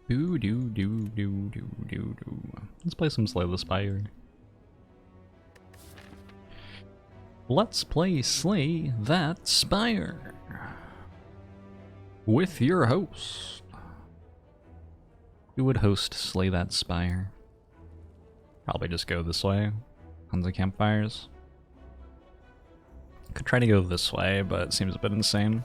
Let's play some Slay the Spire. Let's play Slay That Spire with your host. Who would host Slay That Spire? Probably just go this way. Tons of campfires. Could try to go this way, but it seems a bit insane.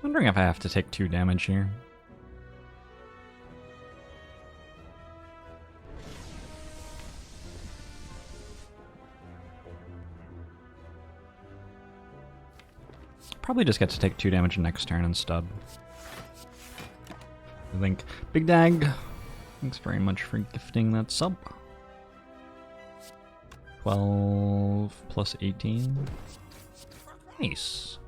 Wondering if I have to take 2 damage here. Probably just get to take 2 damage next turn instead. I think. Big Dag, thanks very much for gifting that sub. 12 plus 18. Nice.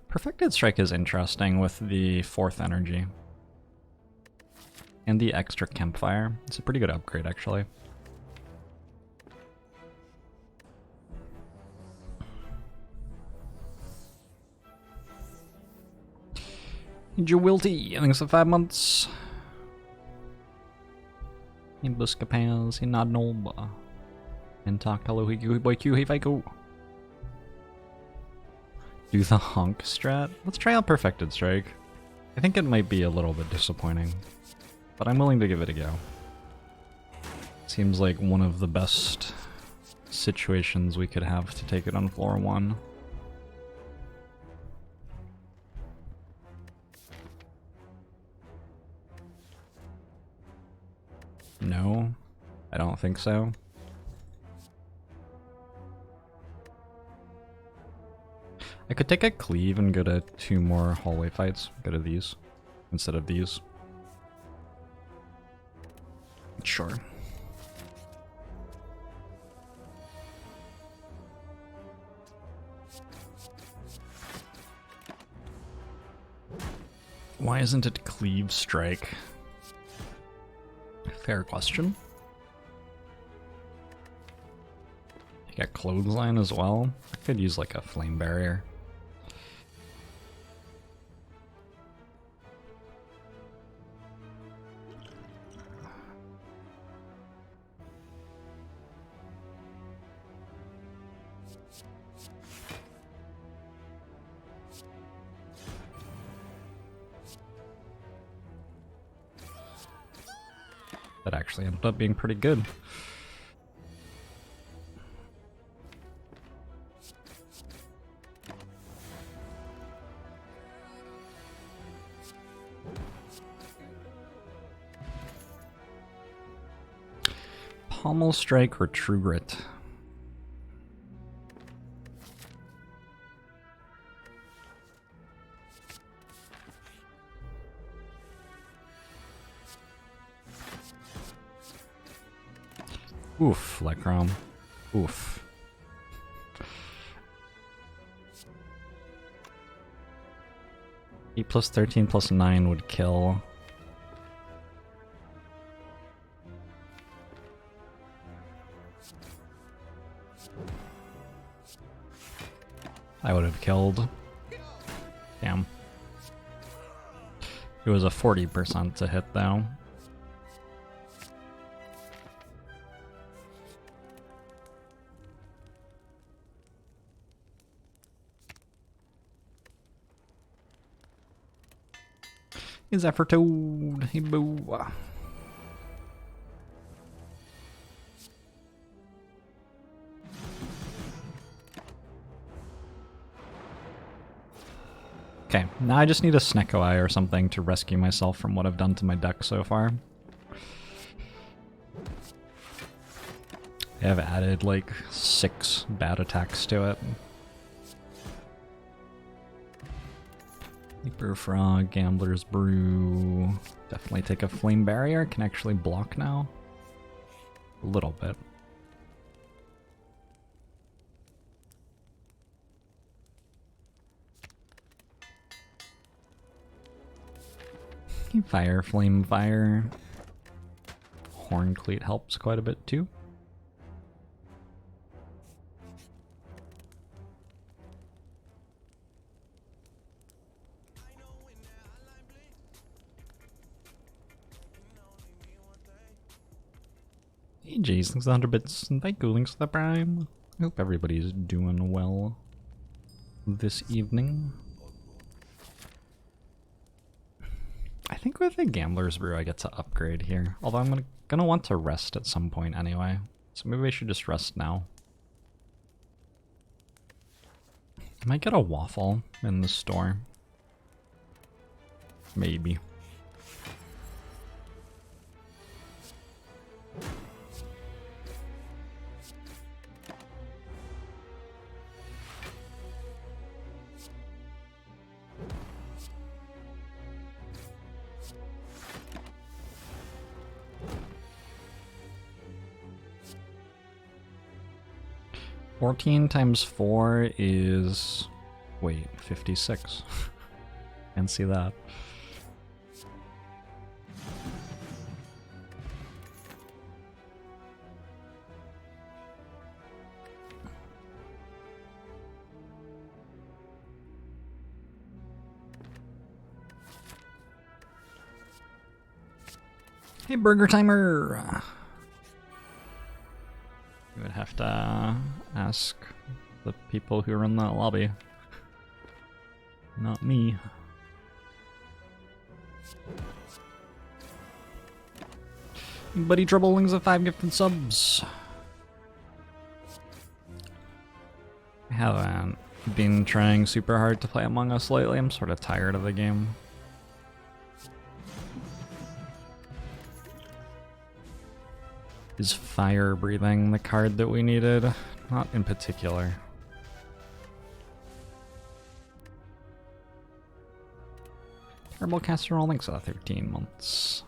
Perfected Strike is interesting with the 4th energy. And the extra campfire. It's a pretty good upgrade, actually. Jewilty, I think it's 5 months. In Buscapaz, in Adnolba. And talk hello, boy Q, hey, Fico. Do the honk strat? Let's try out Perfected Strike. I think it might be a little bit disappointing, but I'm willing to give it a go. Seems like one of the best situations we could have to take it on floor 1. No, I don't think so. I could take a cleave and go to 2 more hallway fights. Go to these instead of these. Sure. Why isn't it cleave strike? Fair question. You got clothesline as well. I could use like a flame barrier. That actually ended up being pretty good. Pommel Strike or True Grit? Oof, Lecrom. Oof. Eight plus 13 plus 9 would kill. I would have killed. Damn. It was a 40% to hit though. Is that for Toad? Hey, boo. Okay, now I just need a Snecko Eye or something to rescue myself from what I've done to my deck so far. They have added like 6 bad attacks to it. Hyper Frog, Gambler's Brew. Definitely take a Flame Barrier. Can actually block now. A little bit. Fire, Flame Fire. Horn Cleat helps quite a bit too. Hey Jace, thanks 100 bits, and thank you, links to the Prime. I hope everybody's doing well this evening. I think with the Gambler's Brew I get to upgrade here, although I'm gonna want to rest at some point anyway, so maybe I should just rest now. I might get a waffle in the store. Maybe. $14 times 4 is... wait, 56. Can't see that. Hey, Burger Timer! You would have to ask the people who run that lobby. Not me. Buddy Trouble Wings of 5 gifted subs. I haven't been trying super hard to play Among Us lately. I'm sort of tired of the game. Is Fire Breathing the card that we needed? Not in particular. Terrible Casserole links at 13 months.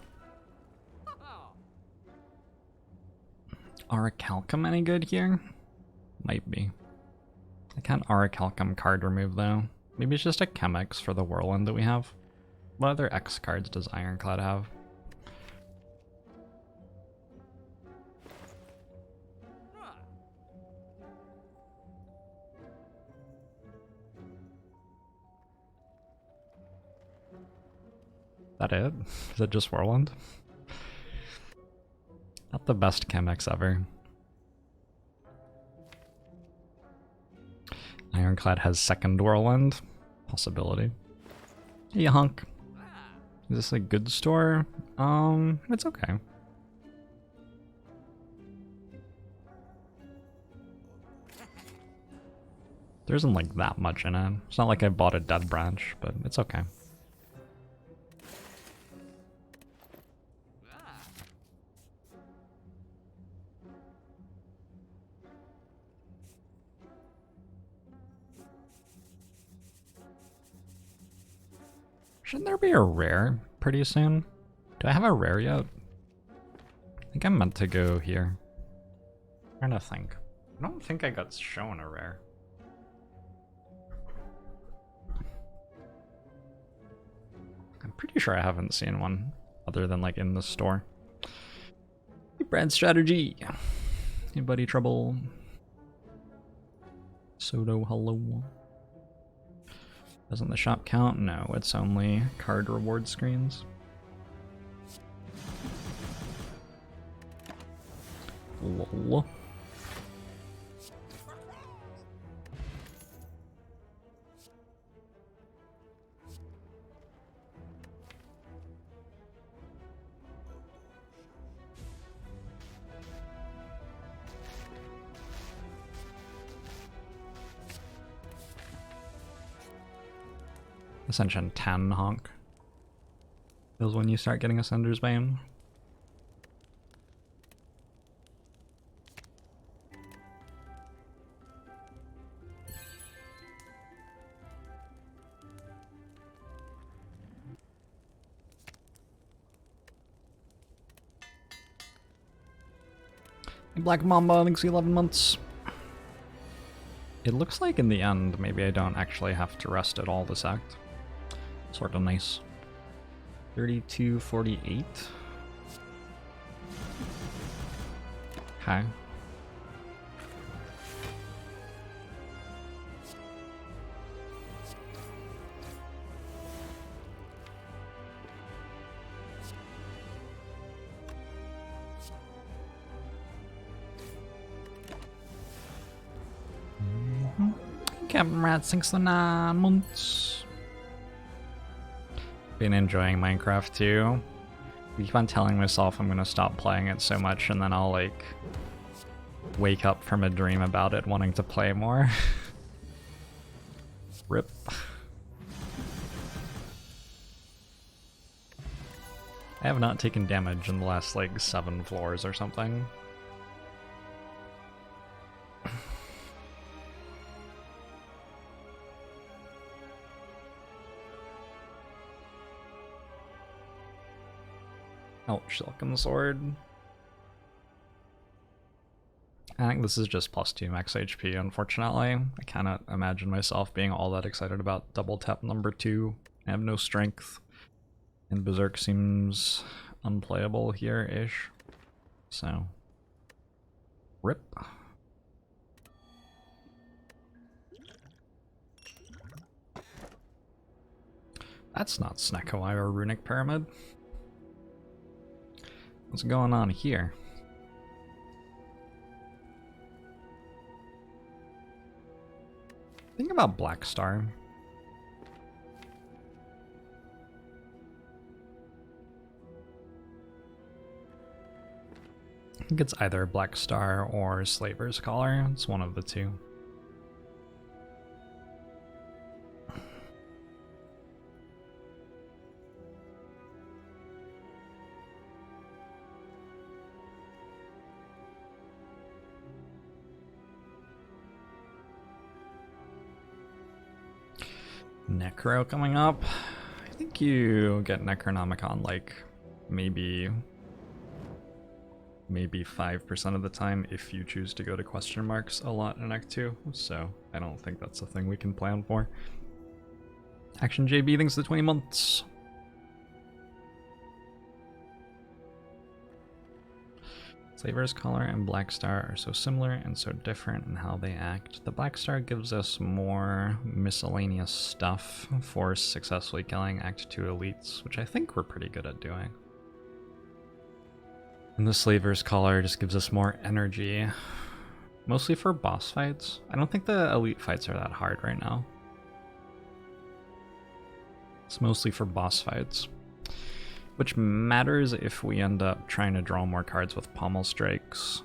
Orichalcum any good here? Might be. I can't Orichalcum card remove though. Maybe it's just a Chemex for the Whirlwind that we have. What other X cards does Ironclad have? That it? Is it just Whirlwind? Not the best Chemex ever. Ironclad has second Whirlwind. Possibility. Hey, hunk. Is this a good store? It's okay. There isn't like that much in it. It's not like I bought a dead branch, but it's okay. Shouldn't there be a rare pretty soon? Do I have a rare yet? I think I'm meant to go here. I'm trying to think. I don't think I got shown a rare. I'm pretty sure I haven't seen one other than like in the store. Hey, Brad Strategy. Anybody trouble? Soto, hello. Doesn't the shop count? No, it's only card reward screens. Lol. Ascension 10 honk. Feels when you start getting Ascender's Bane. Black Mamba, thanks 11 months. It looks like in the end, maybe I don't actually have to rest at all this act. Sort of nice. 32:48. Okay. Captain Rat, thanks for 9 months. Been enjoying Minecraft too. I keep on telling myself I'm gonna stop playing it so much and then I'll like wake up from a dream about it wanting to play more. Rip. I have not taken damage in the last like 7 floors or something. Oh, Silken Sword. I think this is just +2 max HP, unfortunately. I cannot imagine myself being all that excited about double tap number 2. I have no strength. And Berserk seems unplayable here-ish. So, rip. That's not Snekowai or Runic Pyramid. What's going on here? Think about Black Star. I think it's either Black Star or Slaver's Collar. It's one of the two. Necro coming up. I think you get Necronomicon like maybe 5% of the time if you choose to go to question marks a lot in Act 2, so I don't think that's a thing we can plan for. Action JB, thanks for the 20 months. Slaver's Collar and Black Star are so similar and so different in how they act. The Black Star gives us more miscellaneous stuff for successfully killing Act 2 elites, which I think we're pretty good at doing. And the Slaver's Collar just gives us more energy, mostly for boss fights. I don't think the elite fights are that hard right now. It's mostly for boss fights. Which matters if we end up trying to draw more cards with Pommel Strikes.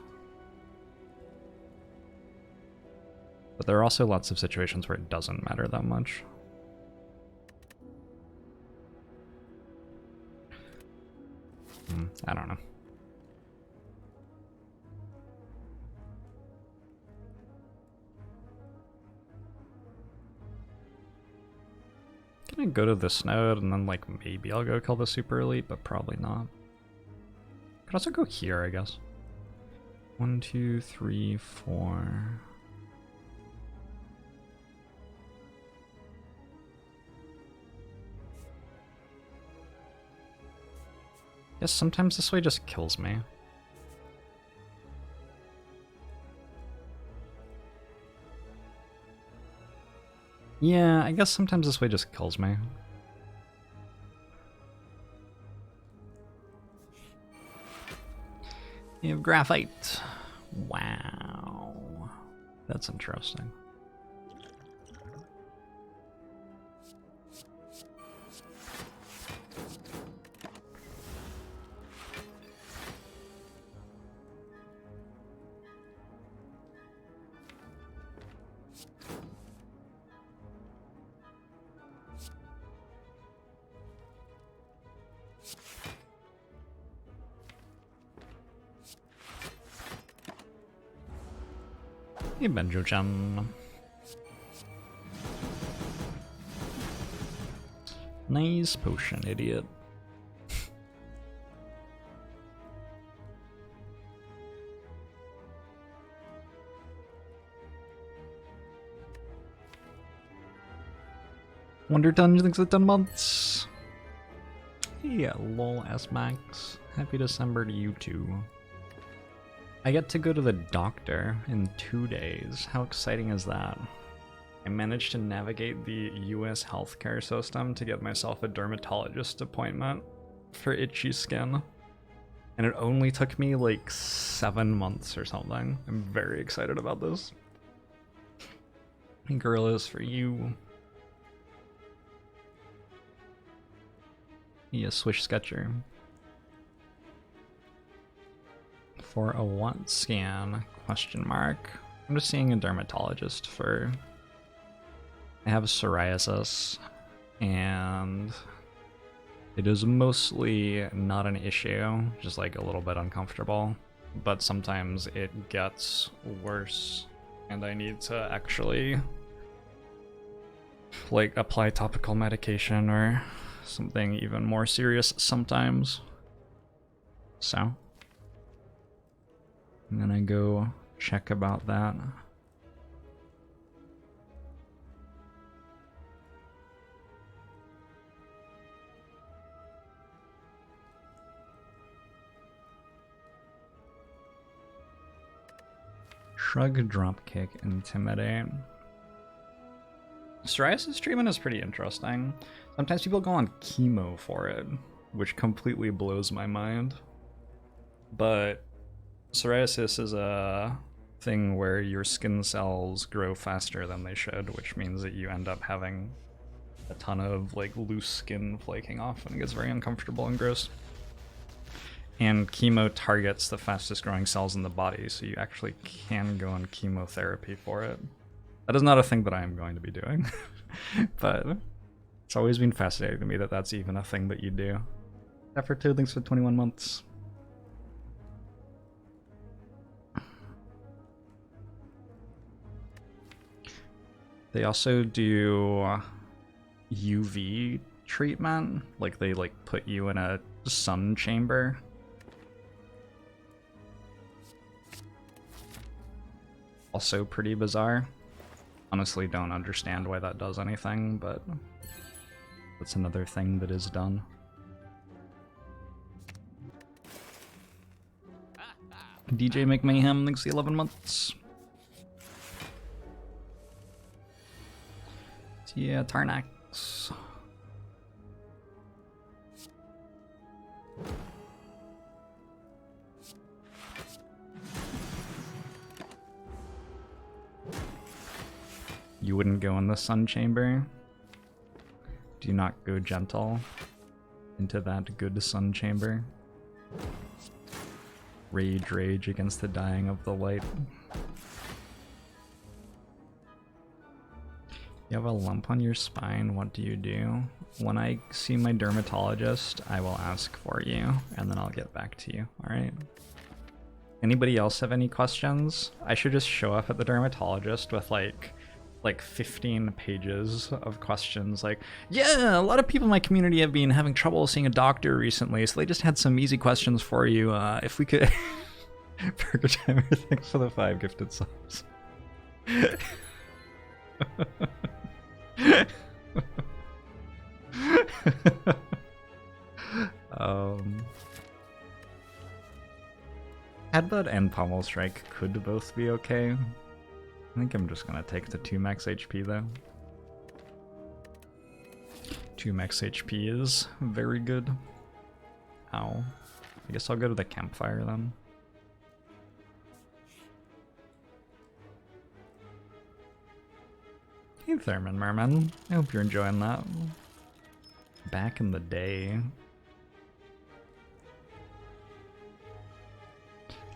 But there are also lots of situations where it doesn't matter that much. I don't know. Can I go to this node and then like maybe I'll go kill the super elite, but probably not. Could also go here, I guess. 1, 2, 3, 4. Yes, sometimes this way just kills me. Yeah, I guess sometimes this way just kills me. You have graphite. Wow. That's interesting. Hey, Benjo-chan. Nice potion, idiot. Wonder Dungeon thinks it's 10 months. Yeah, lol S-Max. Happy December to you too. I get to go to the doctor in 2 days. How exciting is that? I managed to navigate the US healthcare system to get myself a dermatologist appointment for itchy skin. And it only took me like 7 months or something. I'm very excited about this. Gorillas for you. Yeah, Swish Sketcher. For a what scan? Question mark. I'm just seeing a dermatologist for... I have psoriasis, and it is mostly not an issue, just like a little bit uncomfortable, but sometimes it gets worse, and I need to actually like apply topical medication or something even more serious sometimes. So I'm gonna go check about that. Shrug, dropkick, intimidate. Psoriasis treatment is pretty interesting. Sometimes people go on chemo for it, which completely blows my mind. But psoriasis is a thing where your skin cells grow faster than they should, which means that you end up having a ton of like loose skin flaking off, and it gets very uncomfortable and gross. And chemo targets the fastest growing cells in the body, so you actually can go on chemotherapy for it. That is not a thing that I am going to be doing, but it's always been fascinating to me that that's even a thing that you do. Effort 2, thanks for 21 months. They also do UV treatment, like they like put you in a sun chamber. Also pretty bizarre. Honestly don't understand why that does anything, but that's another thing that is done. DJ McMahon, thanks for the 11 months. Yeah, Tarnax. You wouldn't go in the sun chamber? Do not go gentle into that good sun chamber. Rage, rage against the dying of the light. You have a lump on your spine, what do you do? When I see my dermatologist, I will ask for you, and then I'll get back to you, alright? Anybody else have any questions? I should just show up at the dermatologist with like 15 pages of questions, like, yeah, a lot of people in my community have been having trouble seeing a doctor recently, so they just had some easy questions for you. If we could... Burger Timer, thanks for the 5 gifted subs. Headbutt and Pommel Strike could both be okay. I think I'm just gonna take the 2 max HP though. 2 max HP is very good. Ow. I guess I'll go to the campfire then. Hey Thurman Merman, I hope you're enjoying that. Back in the day.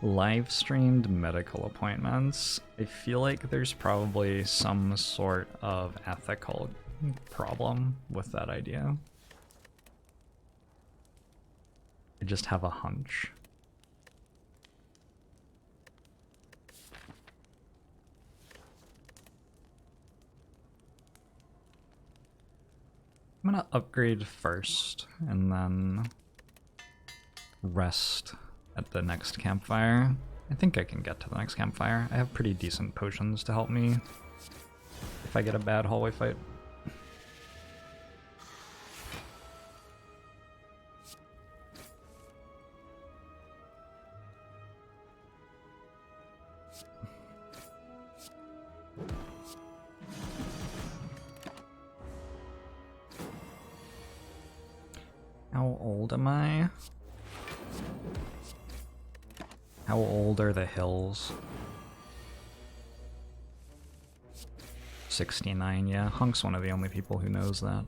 Live streamed medical appointments. I feel like there's probably some sort of ethical problem with that idea. I just have a hunch. I'm gonna upgrade first and then rest at the next campfire. I think I can get to the next campfire. I have pretty decent potions to help me if I get a bad hallway fight. How old am I? How old are the hills? 69, yeah. Hunk's one of the only people who knows that.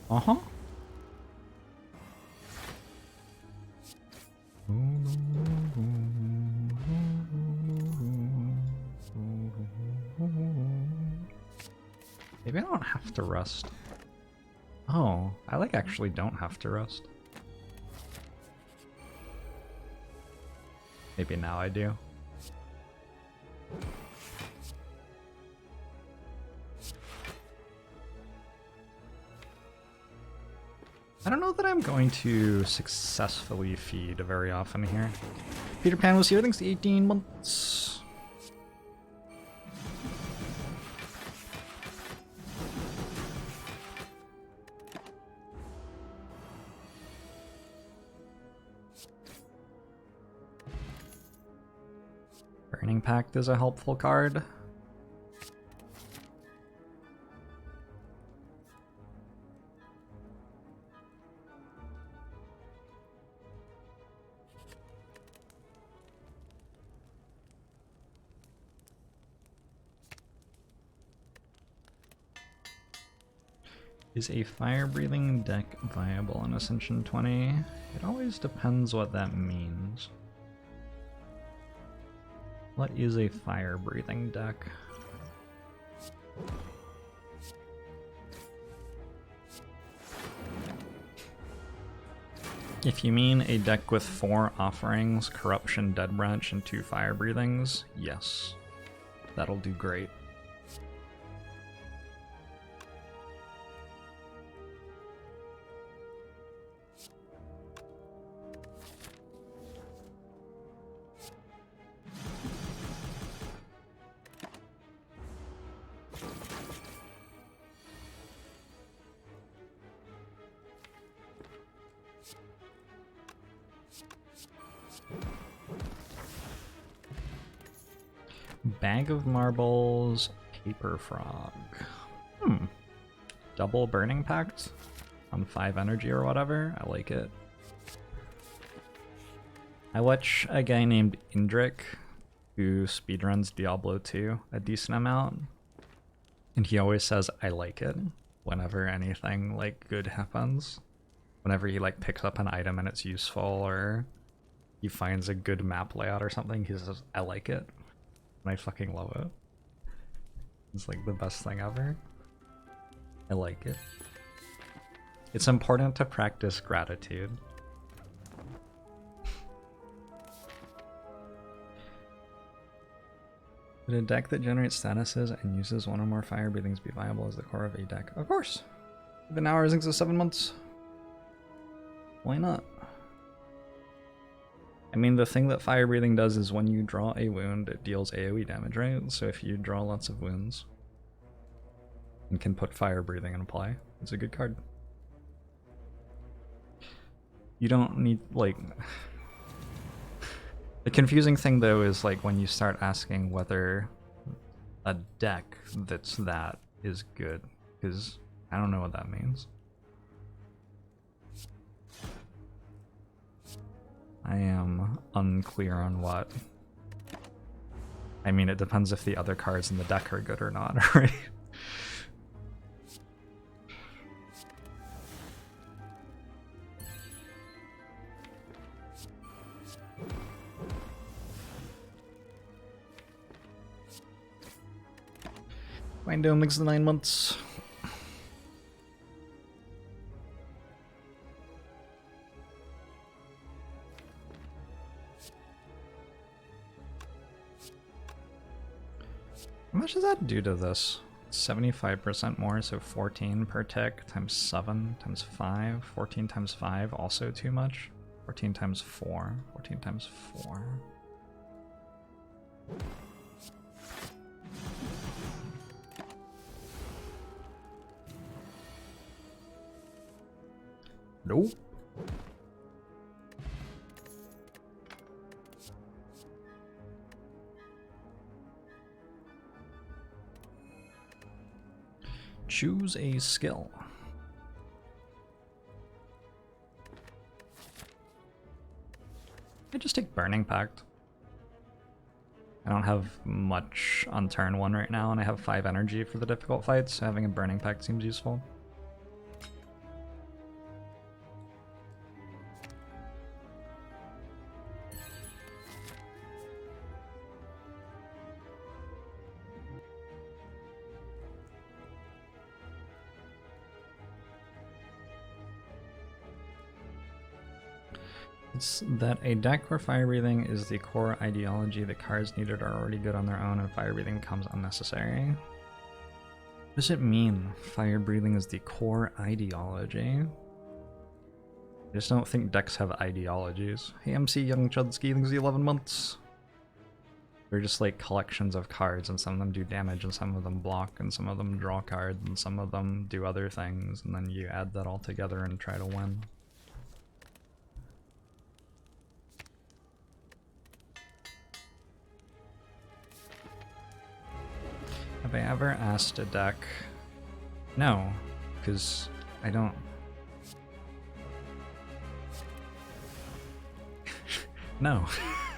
Uh-huh. Maybe I don't have to rest. Oh, I like actually don't have to rest. Maybe now I do. I don't know that I'm going to successfully feed very often here. Peter Pan was here, thanks to 18 months. Burning Pact is a helpful card. Is a fire-breathing deck viable in Ascension 20? It always depends what that means. What is a fire-breathing deck? If you mean a deck with 4 offerings, Corruption, Dead Branch, and 2 fire breathings, yes. That'll do great. Bag of Marbles, Paper Frog. Double Burning Pact on 5 energy or whatever. I like it. I watch a guy named Indrik who speedruns Diablo 2 a decent amount. And he always says, I like it, whenever anything like good happens. Whenever he like picks up an item and it's useful, or he finds a good map layout or something, he says, I like it. And I fucking love it. It's like the best thing ever. I like it. It's important to practice gratitude. Would a deck that generates statuses and uses 1 or more fire breathings be viable as the core of a deck? Of course! Even now, our Zinks of 7 months. Why not? I mean, the thing that fire breathing does is when you draw a wound, it deals AoE damage, right? So if you draw lots of wounds and can put fire breathing in play, it's a good card. You don't need, like... The confusing thing, though, is like when you start asking whether a deck that's that is good, because I don't know what that means. I am unclear on what. I mean, it depends if the other cards in the deck are good or not, right? Window makes the 9 months. How much does that do to this? 75% more, so 14 per tick times 7 times 5. 14 times 5, also too much. 14 times 4. 14 times 4. Nope. Choose a skill. I just take Burning Pact. I don't have much on turn 1 right now, and I have 5 energy for the difficult fights, so having a Burning Pact seems useful. It's that a deck where fire breathing is the core ideology, the cards needed are already good on their own, and fire breathing becomes unnecessary. What does it mean, fire breathing is the core ideology? I just don't think decks have ideologies. Hey MC Young Chudsky, thanks the 11 months. They're just like collections of cards, and some of them do damage, and some of them block, and some of them draw cards, and some of them do other things, and then you add that all together and try to win. Have I ever asked a deck? No, because I don't. No,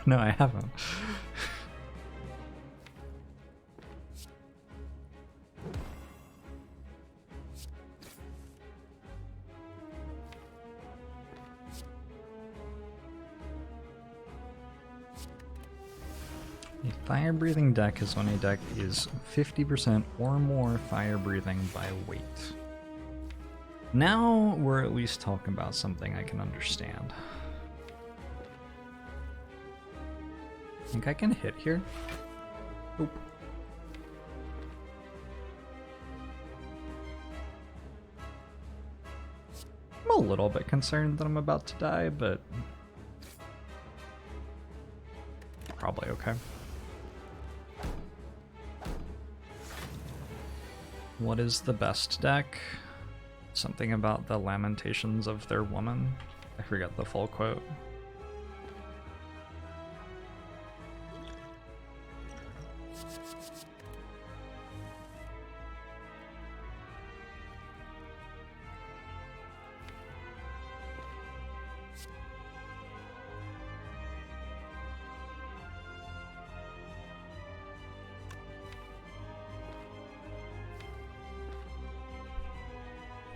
no, I haven't. A fire-breathing deck is when a deck is 50% or more fire-breathing by weight. Now we're at least talking about something I can understand. Think I can hit here? Nope. I'm a little bit concerned that I'm about to die, but probably okay. What is the best deck? Something about the lamentations of their woman. I forget the full quote.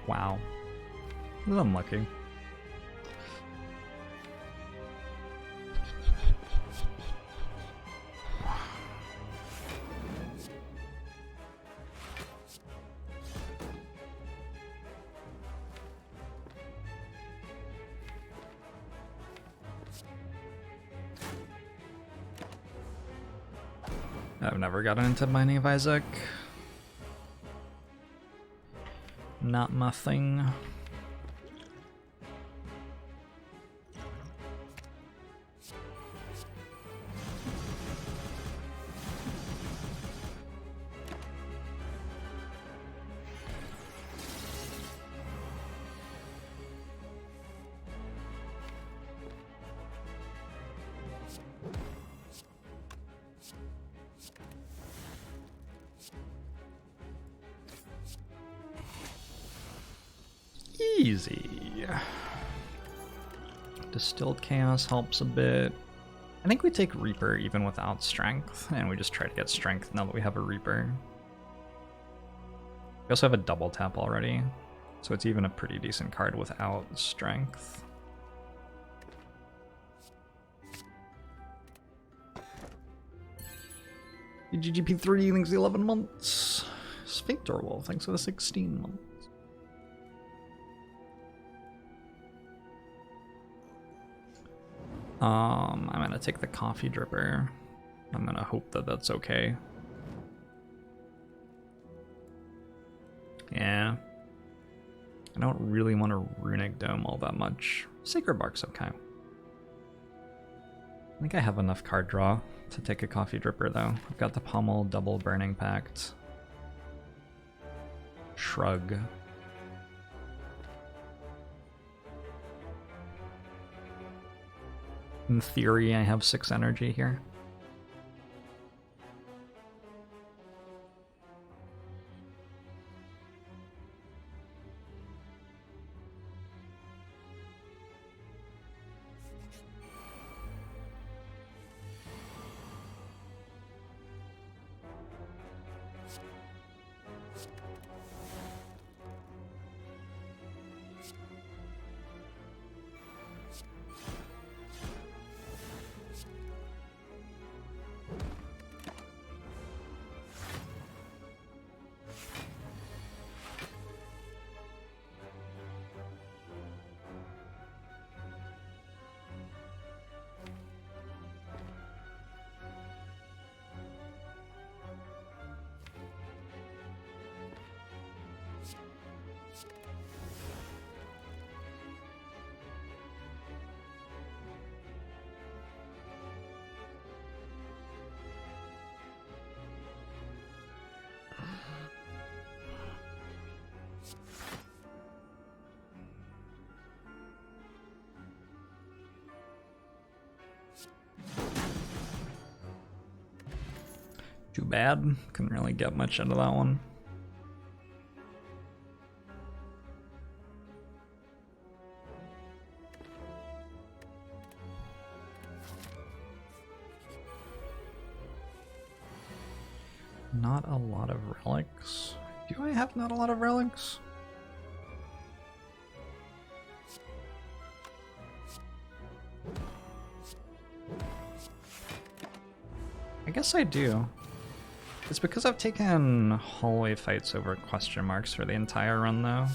Wow. This is unlucky. I've never gotten into Binding of Isaac. Not my thing. Easy. Distilled Chaos helps a bit. I think we take Reaper even without Strength, and we just try to get Strength now that we have a Reaper. We also have a double tap already, so it's even a pretty decent card without Strength. GGP3, thanks for the 11 months. Sphincter Wolf, thanks for the 16 months. I'm gonna take the coffee dripper. I'm gonna hope that that's okay. Yeah. I don't really want a Runic Dome all that much. Sacred Bark's okay. I think I have enough card draw to take a coffee dripper though. I've got the Pommel, double Burning Pact. Shrug. In theory, I have 6 energy here. Too bad. Couldn't really get much out of that one. Not a lot of relics. Do I have not a lot of relics? I guess I do. It's because I've taken hallway fights over question marks for the entire run though.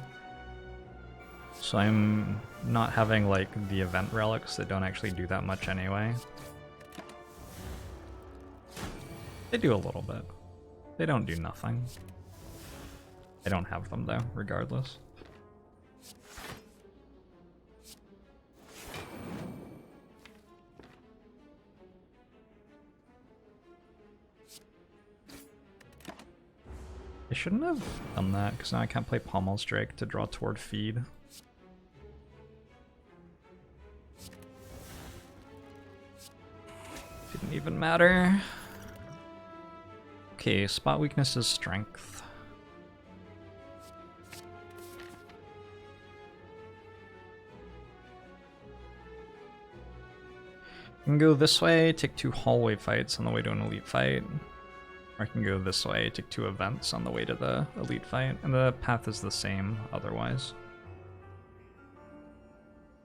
So I'm not having like the event relics that don't actually do that much anyway. They do a little bit. They don't do nothing. I don't have them though, regardless. I shouldn't have done that, because now I can't play Pommel Strike to draw toward feed. Didn't even matter. Okay, spot weakness is strength. I can go this way, take 2 hallway fights on the way to an elite fight. Or I can go this way, take 2 events on the way to the elite fight, and the path is the same otherwise.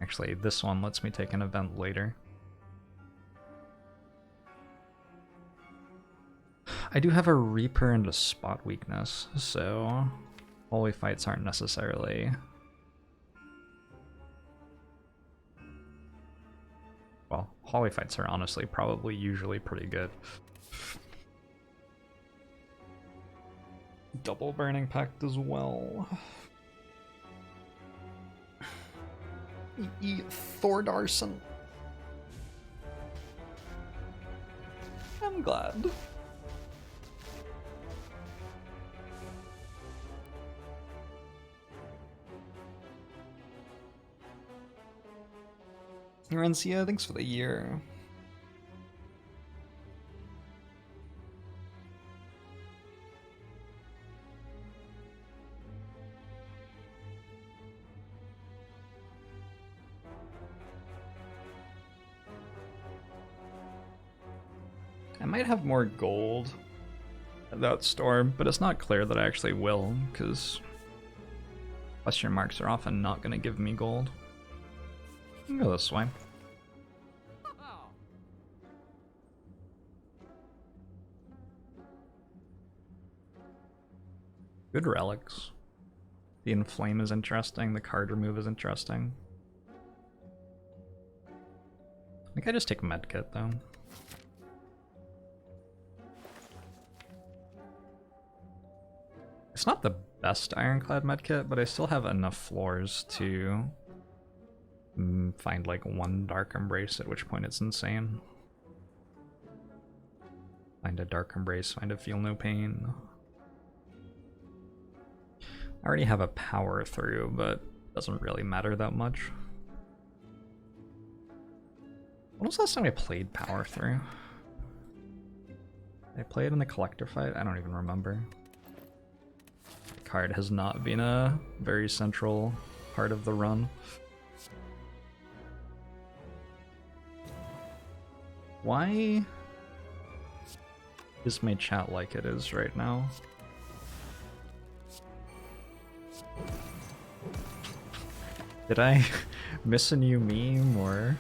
Actually, this one lets me take an event later. I do have a Reaper and a spot weakness, so hallway fights aren't necessarily... Well, hallway fights are honestly probably usually pretty good. Double Burning Pact as well. Thordarson. I'm glad. Rancia, thanks for the year. I might have more gold at that store, but it's not clear that I actually will, because question marks are often not going to give me gold. I can go this way. Good relics. The Inflame is interesting, the card remove is interesting. I think I just take Medkit though. It's not the best Ironclad medkit, but I still have enough floors to find like 1 Dark Embrace, at which point it's insane. Find a Dark Embrace, find a Feel No Pain. I already have a Power Through, but it doesn't really matter that much. When was the last time I played Power Through? I played in the collector fight? I don't even remember. The card has not been a very central part of the run. Why is my chat like it is right now? Did I miss a new meme or?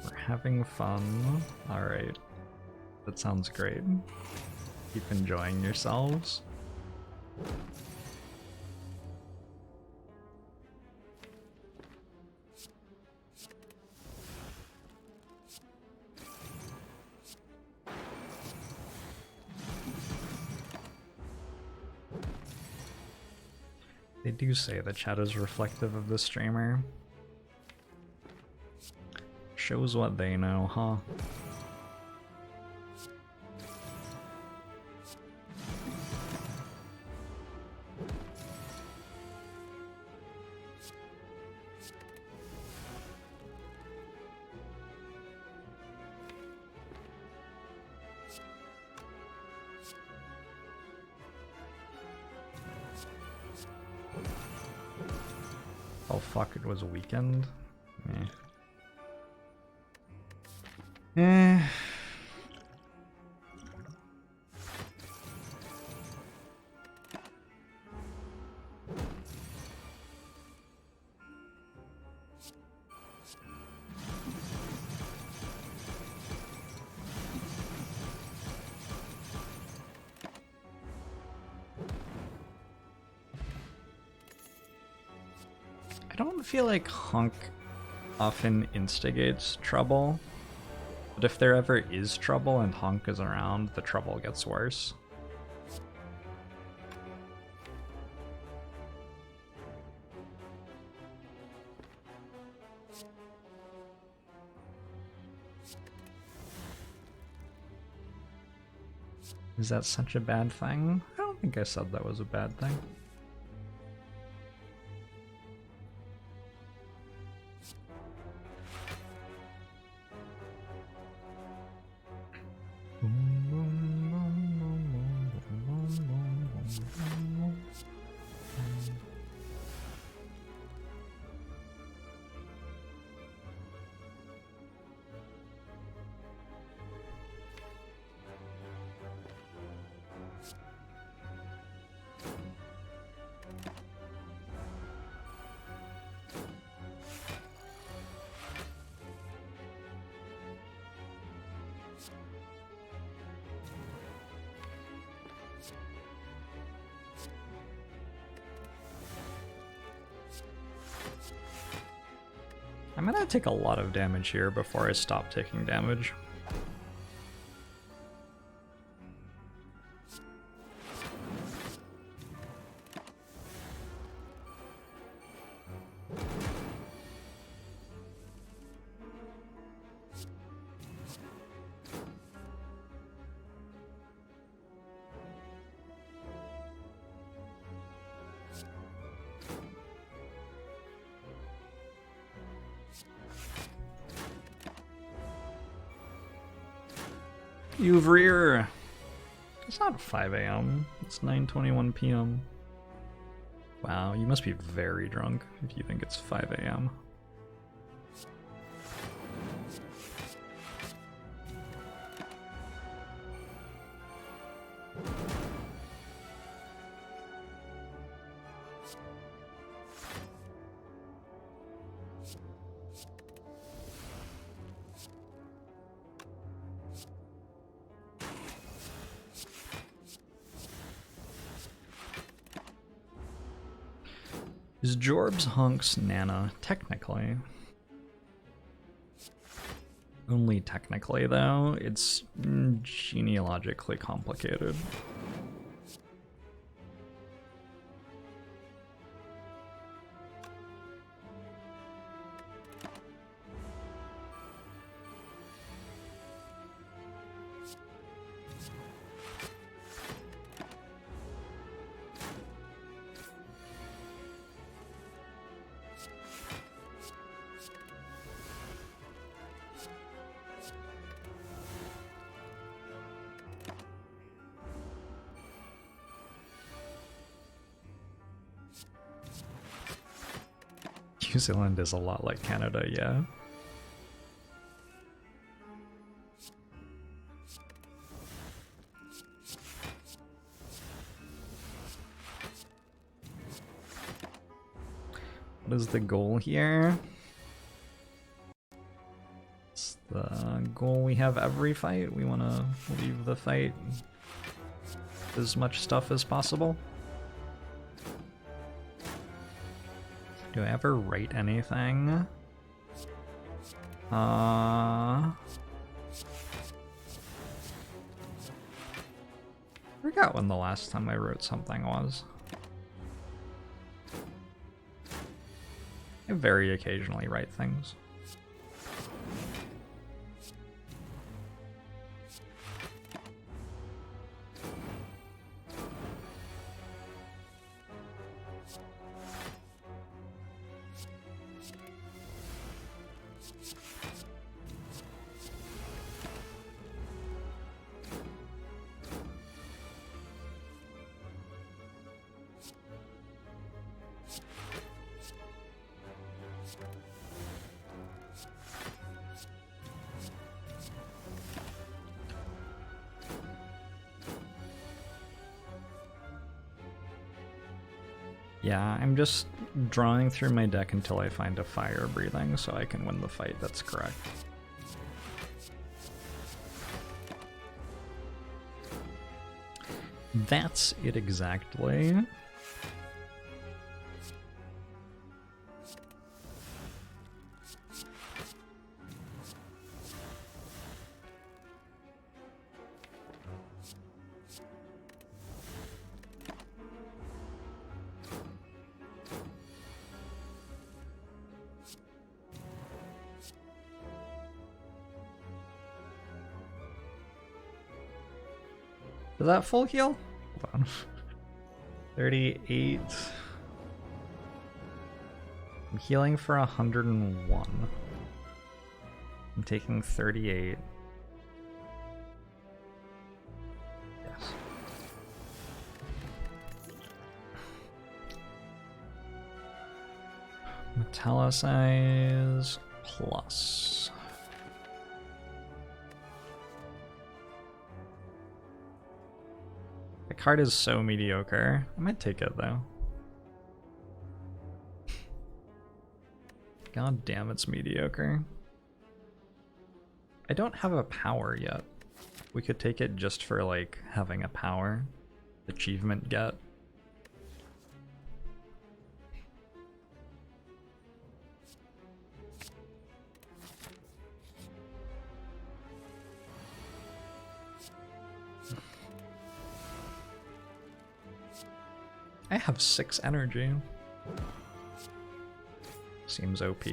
We're having fun. Alright. That sounds great. Keep enjoying yourselves. They do say the chat is reflective of the streamer. Shows what they know, huh? Oh fuck, it was a weekend? Eh. I don't feel like Hunk often instigates trouble, but if there ever is trouble and Hunk is around, the trouble gets worse. Is that such a bad thing? I don't think I said that was a bad thing. I'm gonna take a lot of damage here before I stop taking damage. You've rear. It's not 5 a.m. It's 9:21 p.m. Wow, you must be very drunk if you think it's 5 a.m. Is Jorbs Hunk's Nana? Technically. Only technically, though. It's genealogically complicated. New Zealand is a lot like Canada, yeah. What is the goal here? It's the goal we have every fight. We want to leave the fight with as much stuff as possible. Do I ever write anything? I forgot when the last time I wrote something was. I very occasionally write things. Yeah, I'm just drawing through my deck until I find a fire breathing so I can win the fight, that's correct. That's it exactly. Is that full heal? Hold on. 38. I'm healing for 101. I'm taking 38. Yes. Metallicize plus. The card is so mediocre. I might take it though. God damn, it's mediocre. I don't have a power yet. We could take it just for like having a power. Achievement get. I have 6 energy. Seems OP.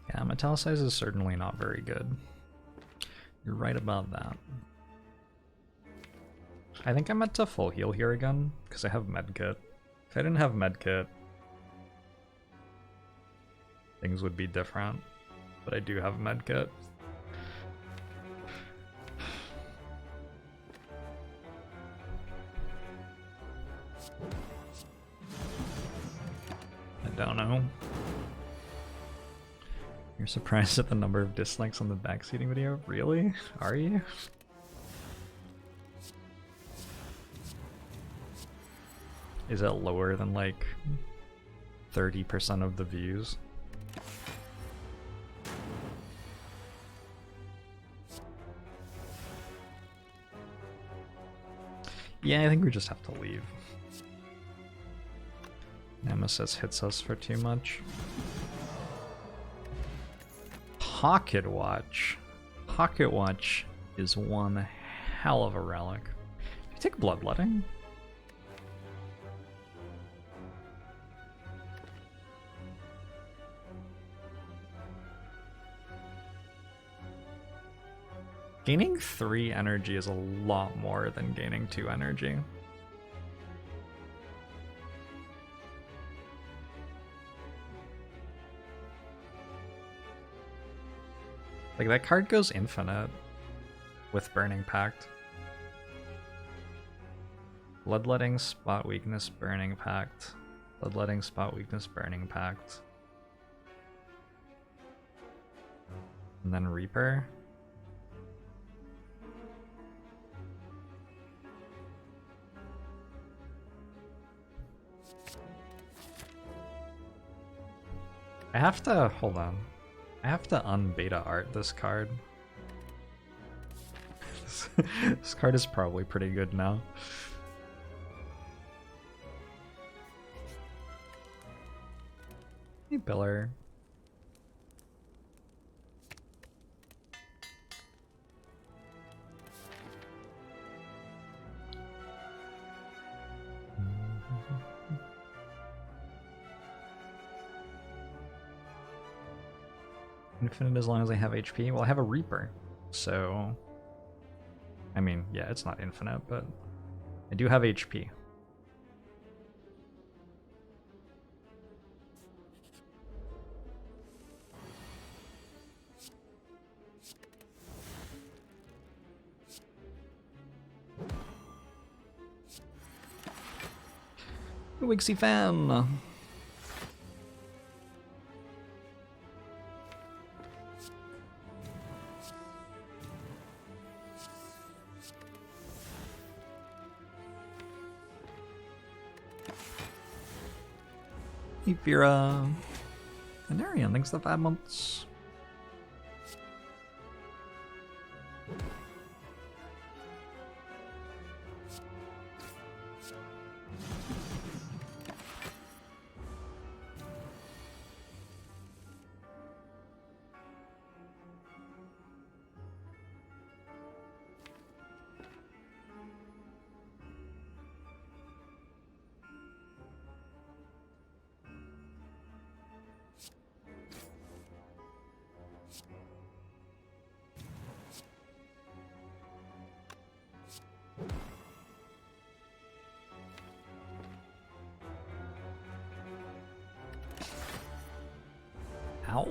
Yeah, Metallicize is certainly not very good. You're right about that. I think I meant to full heal here again, because I have medkit. If I didn't have medkit, things would be different. But I do have medkit. I don't know. You're surprised at the number of dislikes on the backseating video? Really? Are you? Is it lower than like 30% of the views? Yeah, I think we just have to leave. Nemesis hits us for too much. Pocket Watch. Pocket Watch is one hell of a relic. Do you take Bloodletting? Gaining 3 energy is a lot more than gaining 2 energy. Like, that card goes infinite with Burning Pact. Bloodletting, Spot Weakness, Burning Pact. Bloodletting, Spot Weakness, Burning Pact. And then Reaper. I have to, hold on. I have to unbeta art this card. This card is probably pretty good now. Hey, Biller. Infinite as long as I have HP. Well, I have a Reaper, so... I mean, yeah, it's not infinite, but I do have HP. Wixie fan! Ifira. Canarian, thanks for the 5 months. Ow.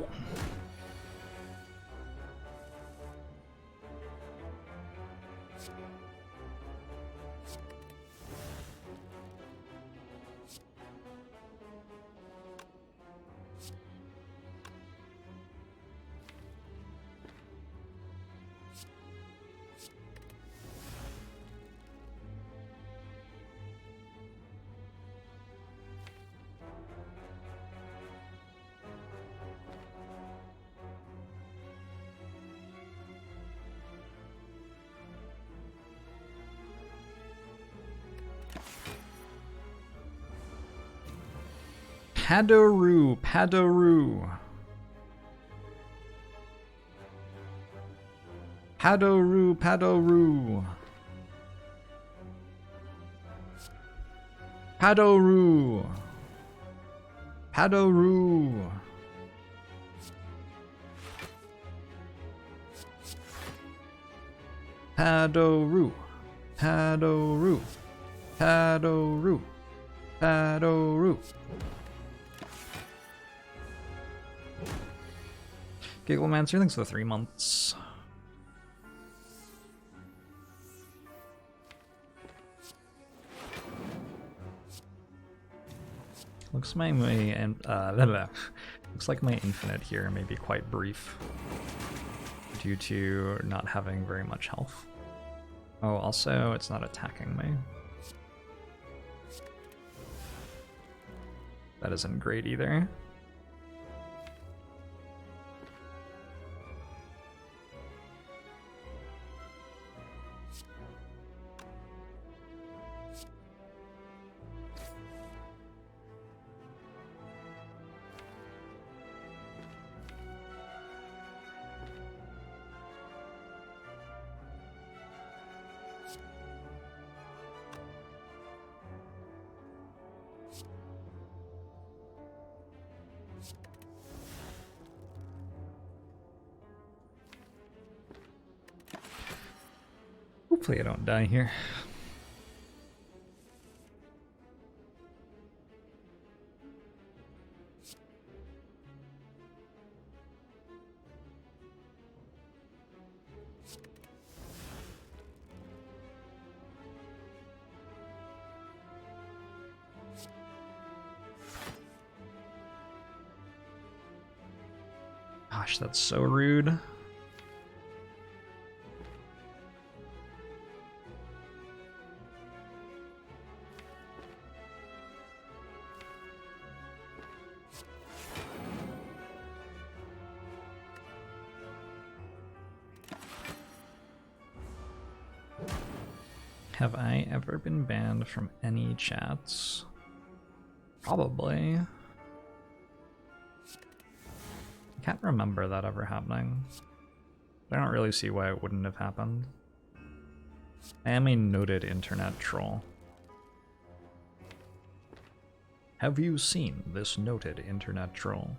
Padoru, Padoru. Padoru, Padoru. Padoru. Padoru. Padoru. Padoru. Padoru. Padoru. Gigglemancer, thanks for the 3 months. Looks like my infinite here may be quite brief due to not having very much health. Oh, also it's not attacking me. That isn't great either. Hopefully I don't die here. Gosh, that's so rude. Have I ever been banned from any chats? Probably. I can't remember that ever happening. I don't really see why it wouldn't have happened. I am a noted internet troll. Have you seen this noted internet troll?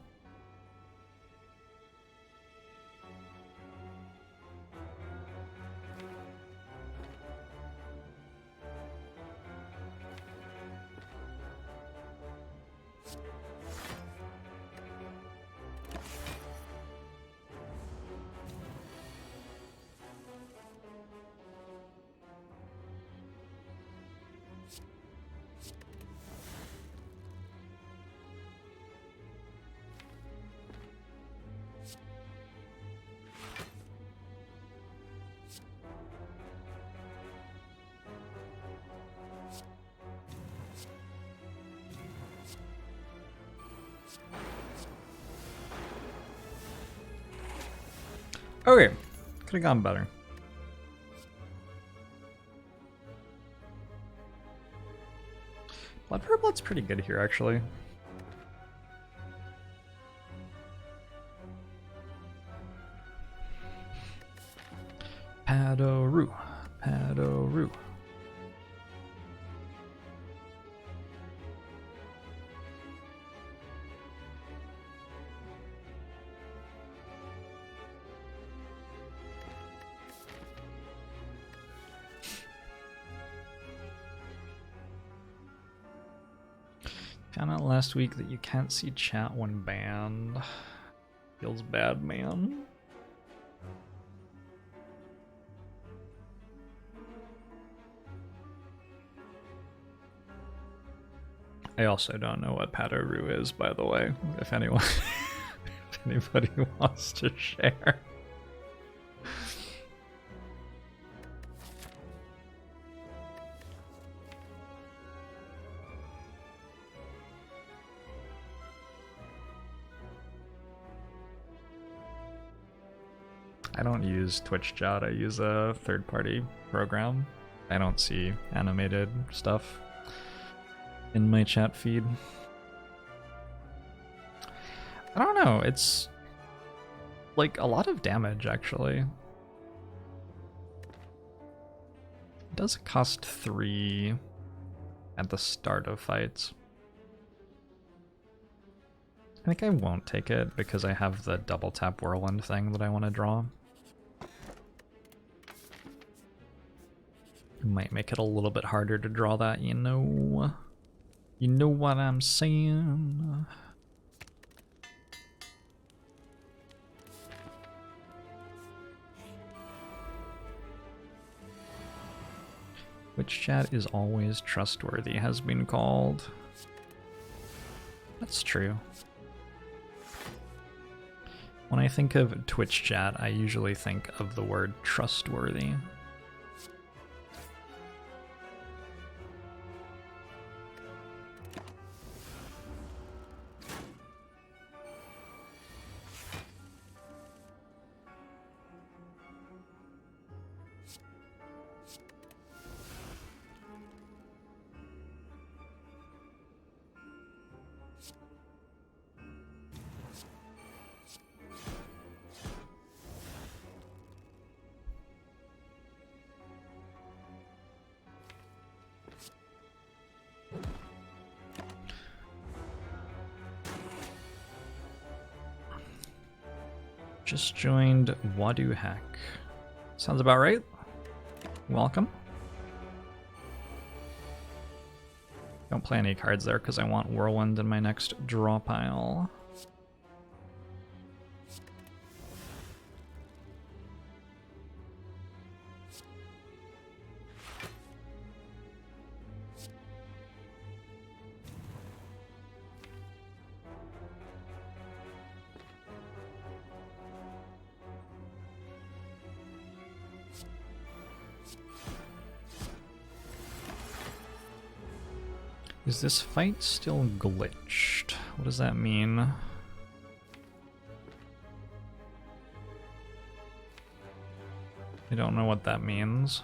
Okay, could have gone better. Blood for Blood's pretty good here, actually. Padoru, Padoru. Found out last week that you can't see chat when banned. Feels bad, man. I also don't know what Padoru is, by the way, if anyone, if anybody wants to share. I don't use Twitch chat, I use a third-party program. I don't see animated stuff in my chat feed. I don't know, it's like a lot of damage actually. It does cost 3 at the start of fights. I think I won't take it because I have the double tap whirlwind thing that I want to draw. Might make it a little bit harder to draw that, you know. You know what I'm saying. Which chat is always trustworthy has been called. That's true. When I think of Twitch chat, I usually think of the word trustworthy. Just joined Wadu Hack. Sounds about right. welcome. Don't play any cards there because I want Whirlwind in my next draw pile. Is this fight still glitched? What does that mean? I don't know what that means.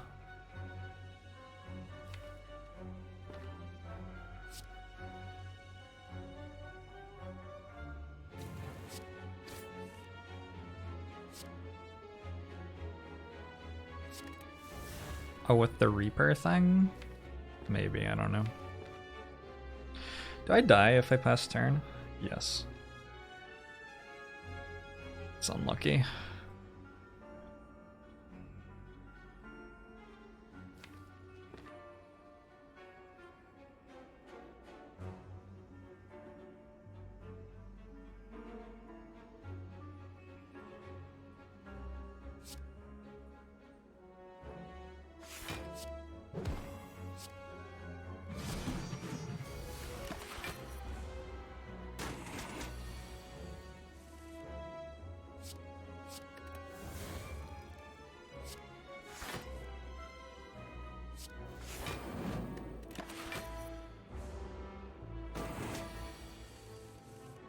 Oh, with the Reaper thing? Maybe, I don't know. Do I die if I pass turn? Yes. It's unlucky.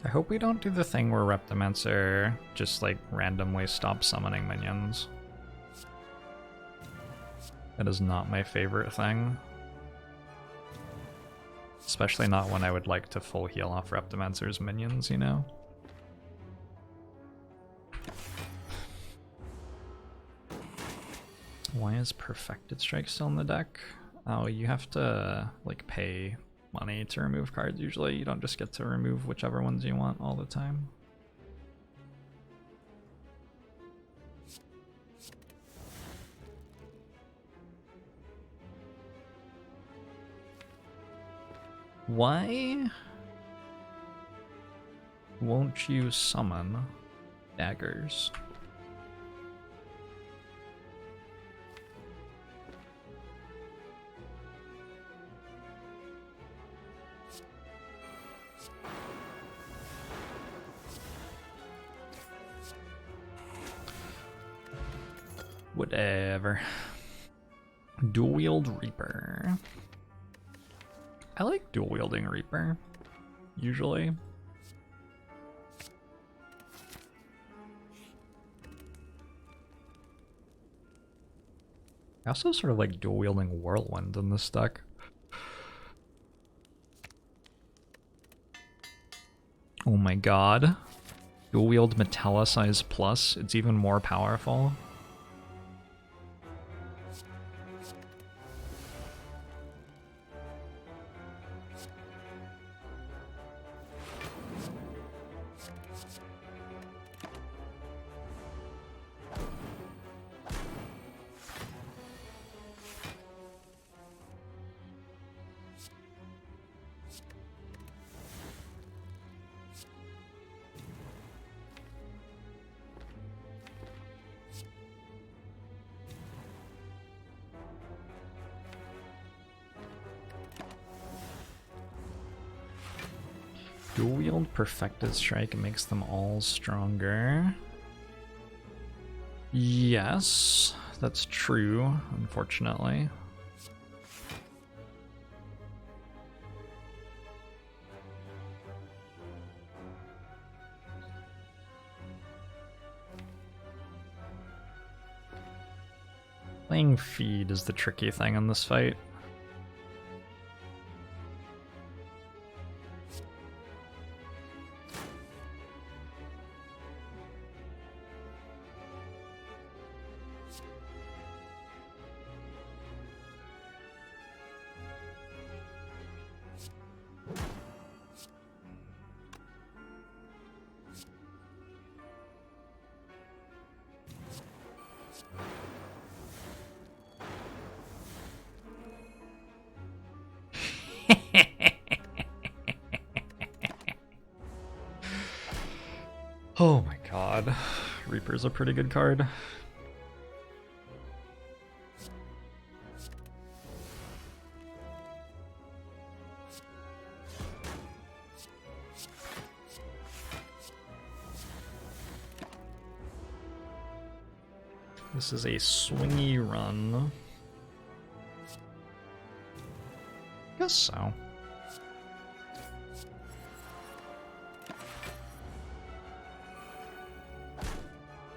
I hope we don't do the thing where Reptimancer just like randomly stops summoning minions. That is not my favorite thing. Especially not when I would like to full heal off Reptimancer's minions, you know? Why is Perfected Strike still in the deck? Oh, you have to like pay money to remove cards usually. You don't just get to remove whichever ones you want all the time. Why won't you summon daggers? Whatever. Dual wield Reaper. I like dual wielding Reaper, usually. I also sort of like dual wielding Whirlwind in this deck. Oh my god. Dual wield Metallicize Plus, it's even more powerful. Dual wield Perfected Strike makes them all stronger. Yes, that's true, unfortunately. Playing feed is the tricky thing in this fight. good. Reaper's a pretty good card. This is a swingy run. Guess so.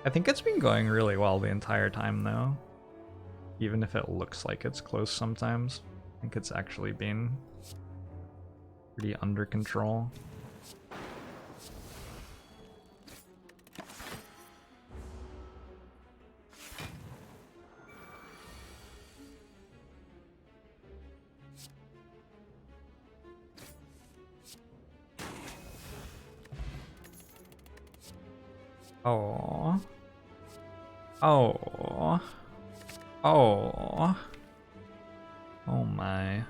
I think it's been going really well the entire time though. Even if it looks like it's close sometimes. I think it's actually been pretty under control. Oh. Oh. Oh. Oh my.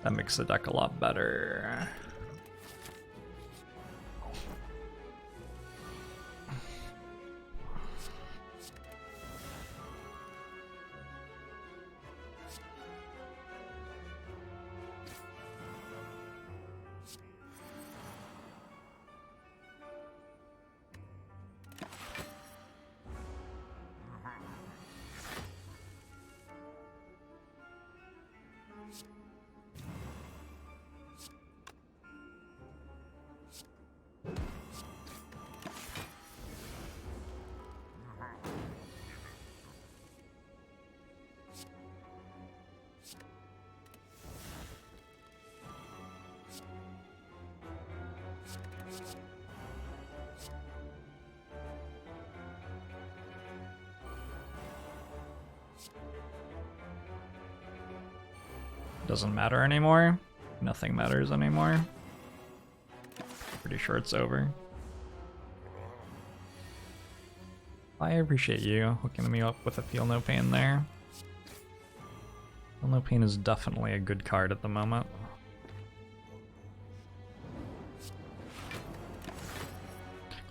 That makes the deck a lot better. Doesn't matter anymore. Nothing matters anymore. Pretty sure it's over. I appreciate you hooking me up with a Feel No Pain there. Feel No Pain is definitely a good card at the moment.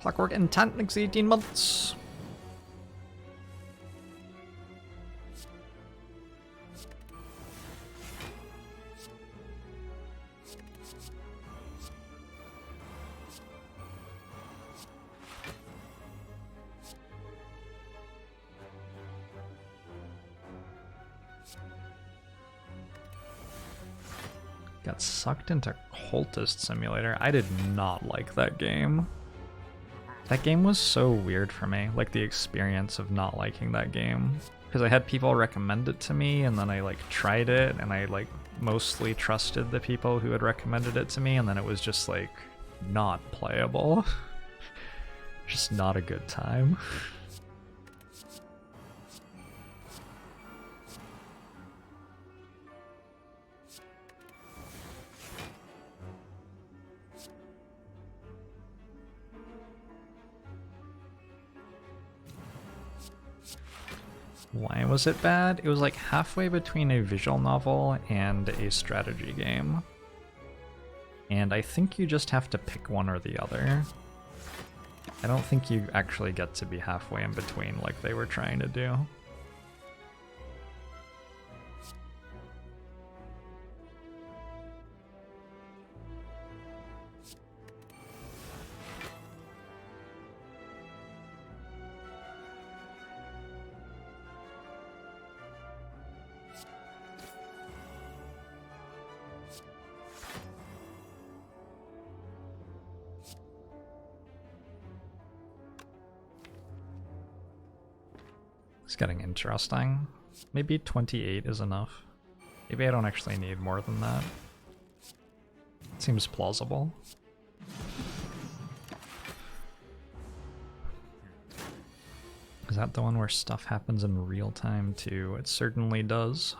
Clockwork Intent next 18 months. Got sucked into Cultist Simulator. I did not like that game. That game was so weird for me, like the experience of not liking that game. Because I had people recommend it to me, and then I like tried it, and I like mostly trusted the people who had recommended it to me, and then it was just like not playable. Just not a good time. Why was it bad? It was like halfway between a visual novel and a strategy game. And I think you just have to pick one or the other. I don't think you actually get to be halfway in between like they were trying to do. It's getting interesting. Maybe 28 is enough. Maybe I don't actually need more than that. Seems plausible. Is that the one where stuff happens in real time too? It certainly does.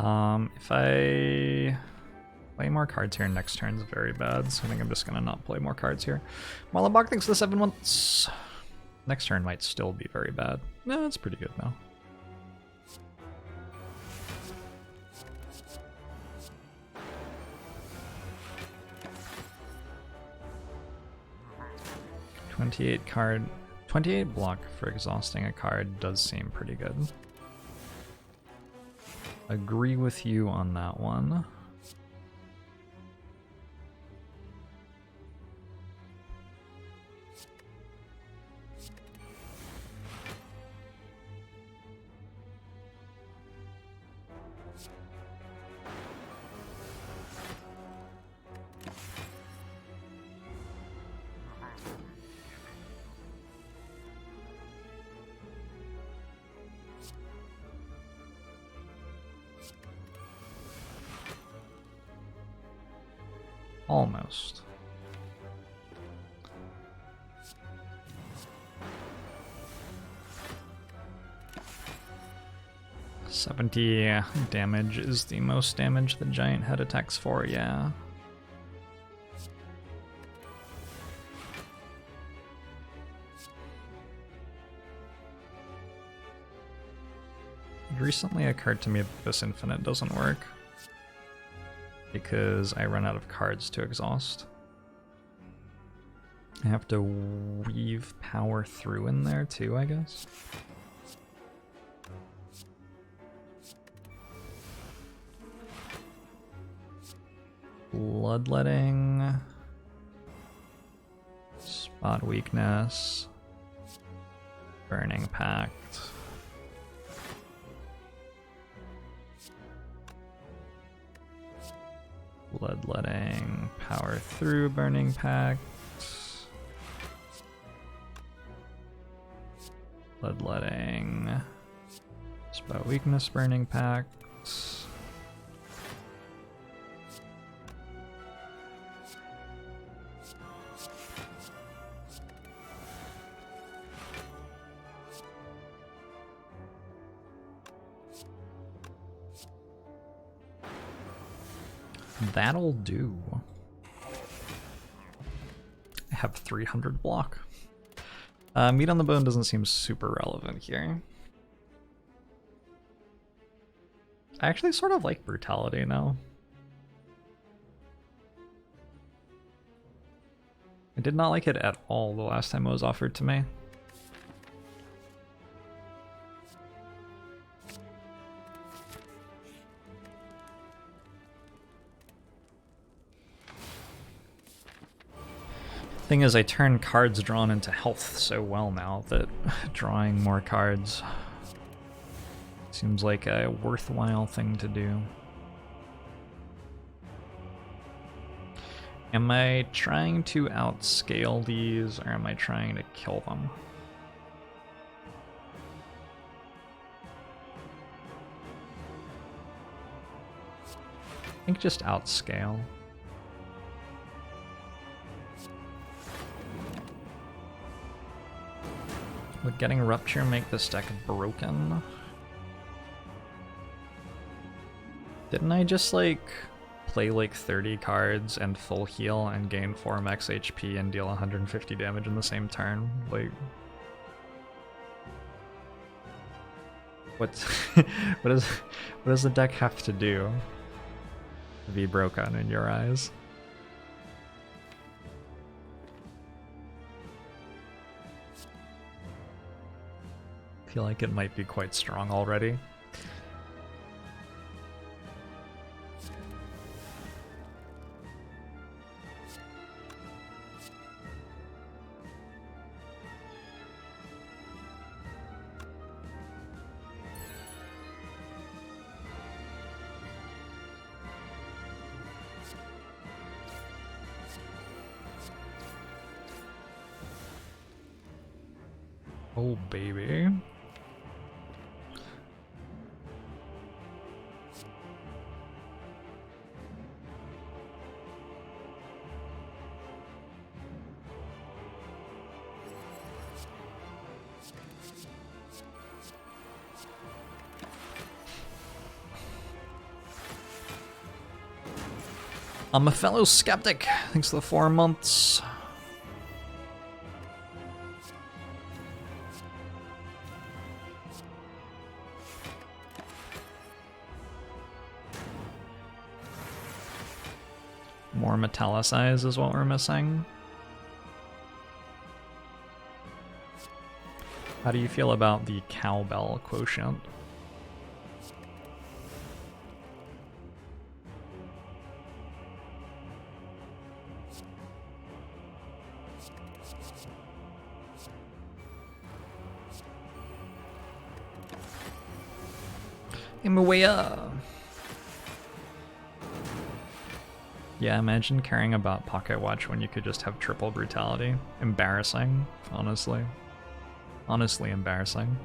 If I play more cards here next turn is very bad, so I think I'm just gonna not play more cards here. Marlon thinks the 7 once. Next turn might still be very bad. No, it's pretty good now. $28 28 block for exhausting a card does seem pretty good. Agree with you on that one. Almost. $70 damage is the most damage the giant head attacks for, yeah. It recently occurred to me that this infinite doesn't work, because I run out of cards to exhaust. I have to weave power through in there too, I guess. Bloodletting. Spot weakness. Burning Pact. Bloodletting, power through Burning Pact. Bloodletting, spot weakness Burning Pact. That'll do. I have 300 block. Meat on the bone doesn't seem super relevant here. I actually sort of like brutality now. I did not like it at all the last time it was offered to me. Thing is, I turn cards drawn into health so well now that drawing more cards seems like a worthwhile thing to do. Am I trying to outscale these, or am I trying to kill them? I think just outscale. Would getting Rupture make this deck broken? Didn't I just, like, play like 30 cards and full heal and gain 4 max HP and deal 150 damage in the same turn? Like... what does the deck have to do to be broken in your eyes? I feel like it might be quite strong already. Oh, baby. I'm a fellow skeptic. Thanks for the 4 months. More metallicize is what we're missing. How do you feel about the cowbell quotient? Yeah, imagine caring about Pocket Watch when you could just have triple brutality. Embarrassing, honestly. Honestly embarrassing.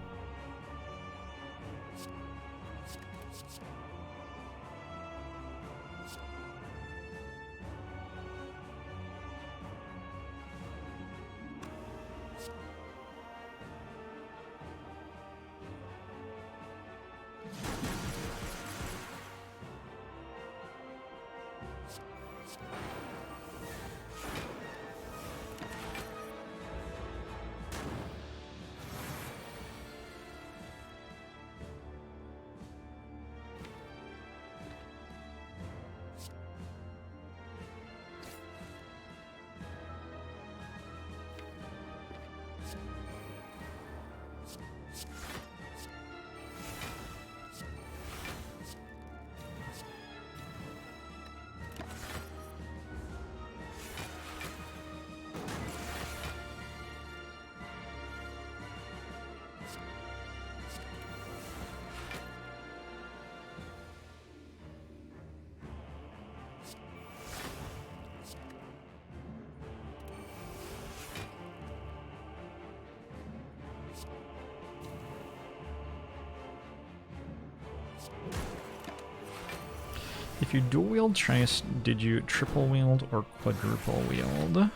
If you dual wield Trice, did you triple wield or quadruple wield?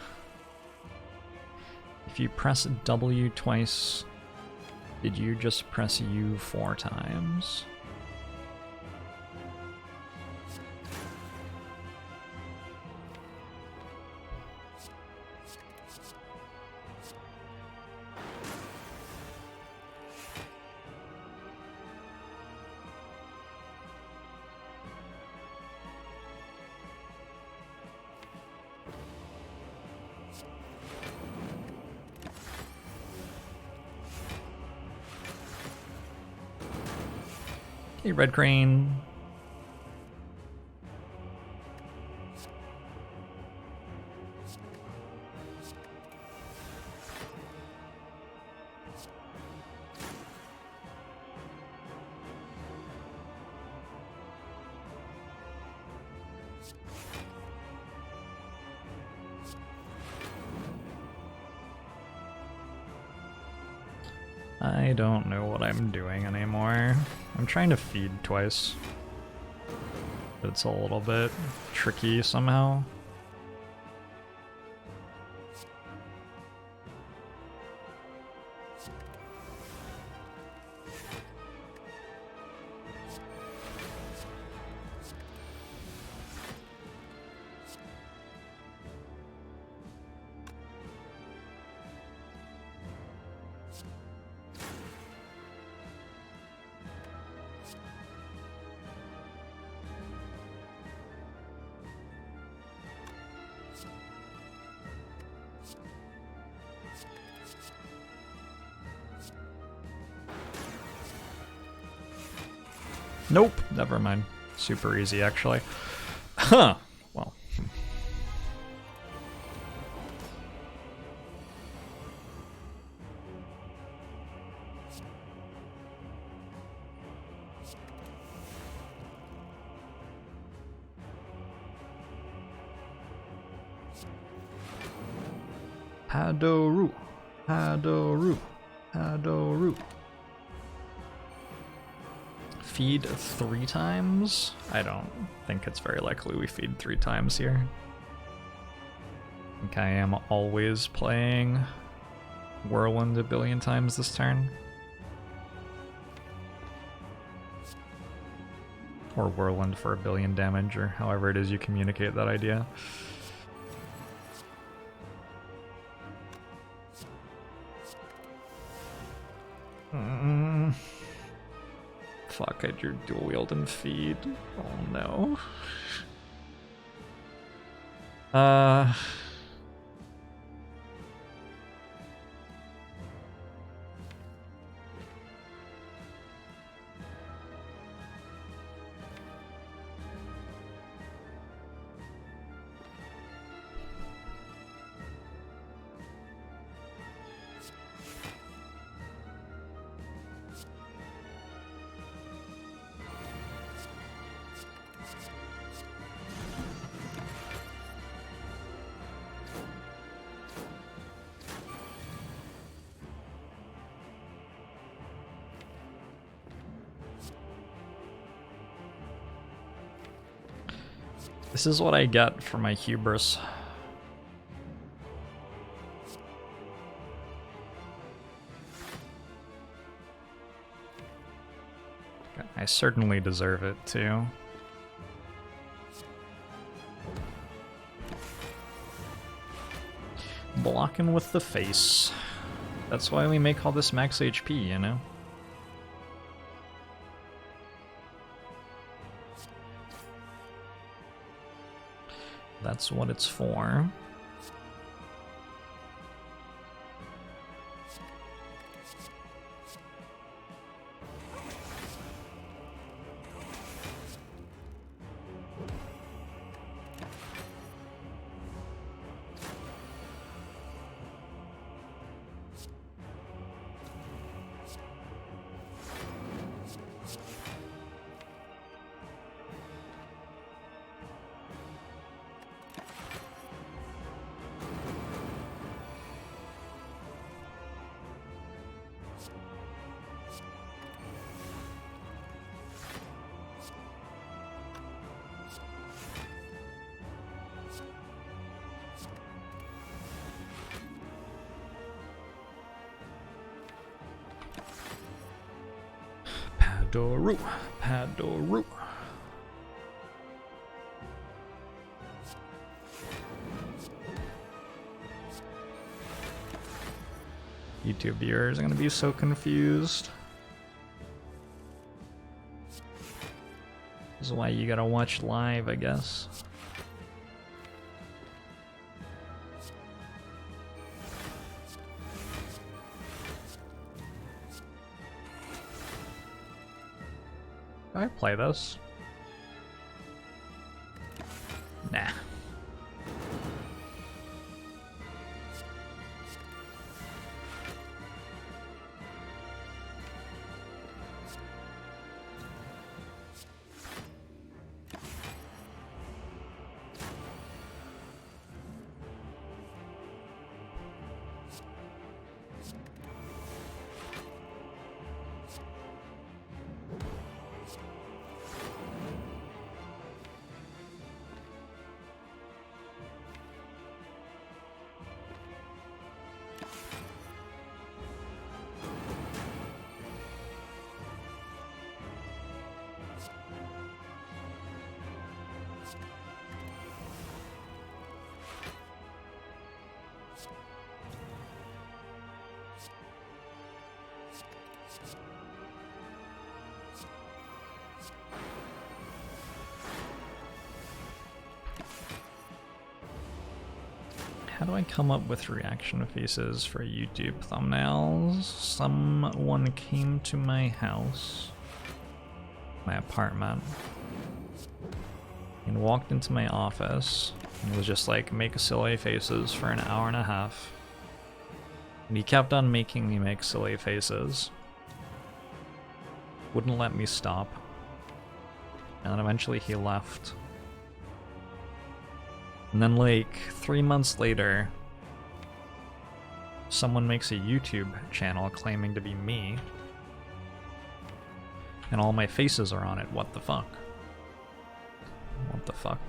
If you press W twice, did you just press U 4 times? Hey, Red Crane. I don't know what I'm doing anymore. I'm trying to feed twice, but it's a little bit tricky somehow. Nope, never mind. Super easy, actually. Huh, well. Hadoru, Hadoru, Hadoru. Feed 3 times? I don't think it's very likely we feed 3 times here. I think I am always playing Whirlwind a billion times this turn. Or Whirlwind for 1 billion damage, or however it is you communicate that idea. Fuck, I drew dual wield and feed. Oh no. This is what I get for my hubris. I certainly deserve it too. Blocking with the face. That's why we make all this max HP, you know? That's what it's for. Padoru, Padoru. YouTube viewers are gonna be so confused. This is why you gotta watch live, I guess. Can I play this? Nah. How do I come up with reaction faces for YouTube thumbnails? Someone came to my house, my apartment, and walked into my office and was just like, make silly faces for an hour and a half. And he kept on making me make silly faces. Wouldn't let me stop. And then eventually he left. And then like 3 months later, someone makes a YouTube channel claiming to be me. And all my faces are on it. What the fuck? What the fuck?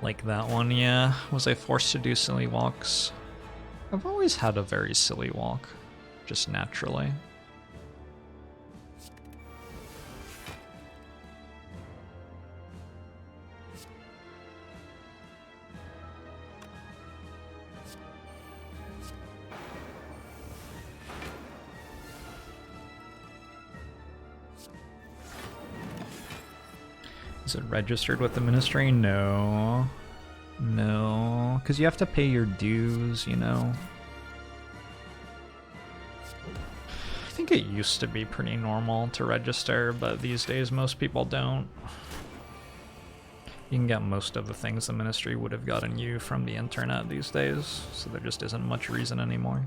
Like that one, yeah. Was I forced to do silly walks? I've always had a very silly walk, just naturally. Is it registered with the ministry? No. No, because you have to pay your dues, you know. I think it used to be pretty normal to register, but these days most people don't. You can get most of the things the ministry would have gotten you from the internet these days, so there just isn't much reason anymore.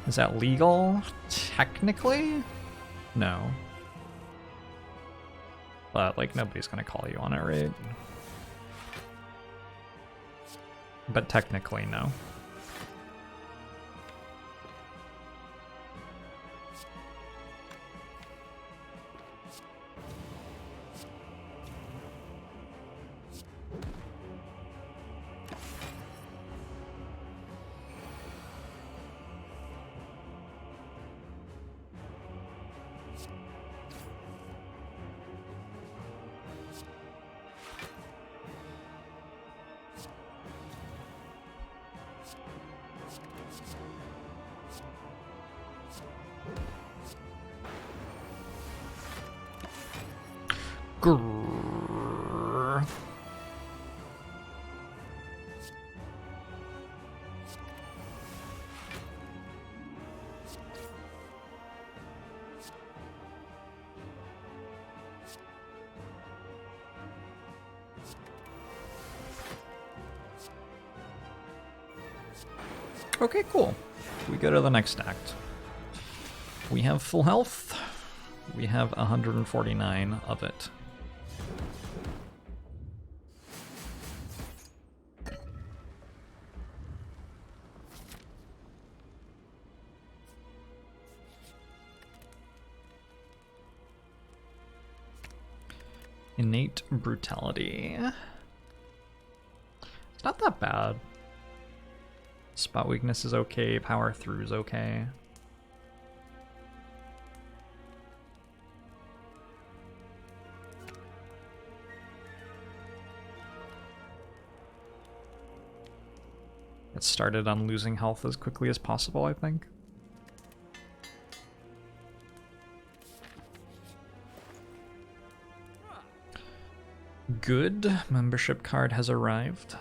Is that legal? Technically? No. But, like, nobody's gonna call you on it, right? But technically, no. Grrr. Okay, cool. We go to the next act. We have full health. We have 149 of it. Innate brutality. It's not that bad. Spot weakness is okay, power through is okay. It started on losing health as quickly as possible, I think. Good. Membership card has arrived.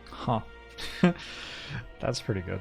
Huh. That's pretty good.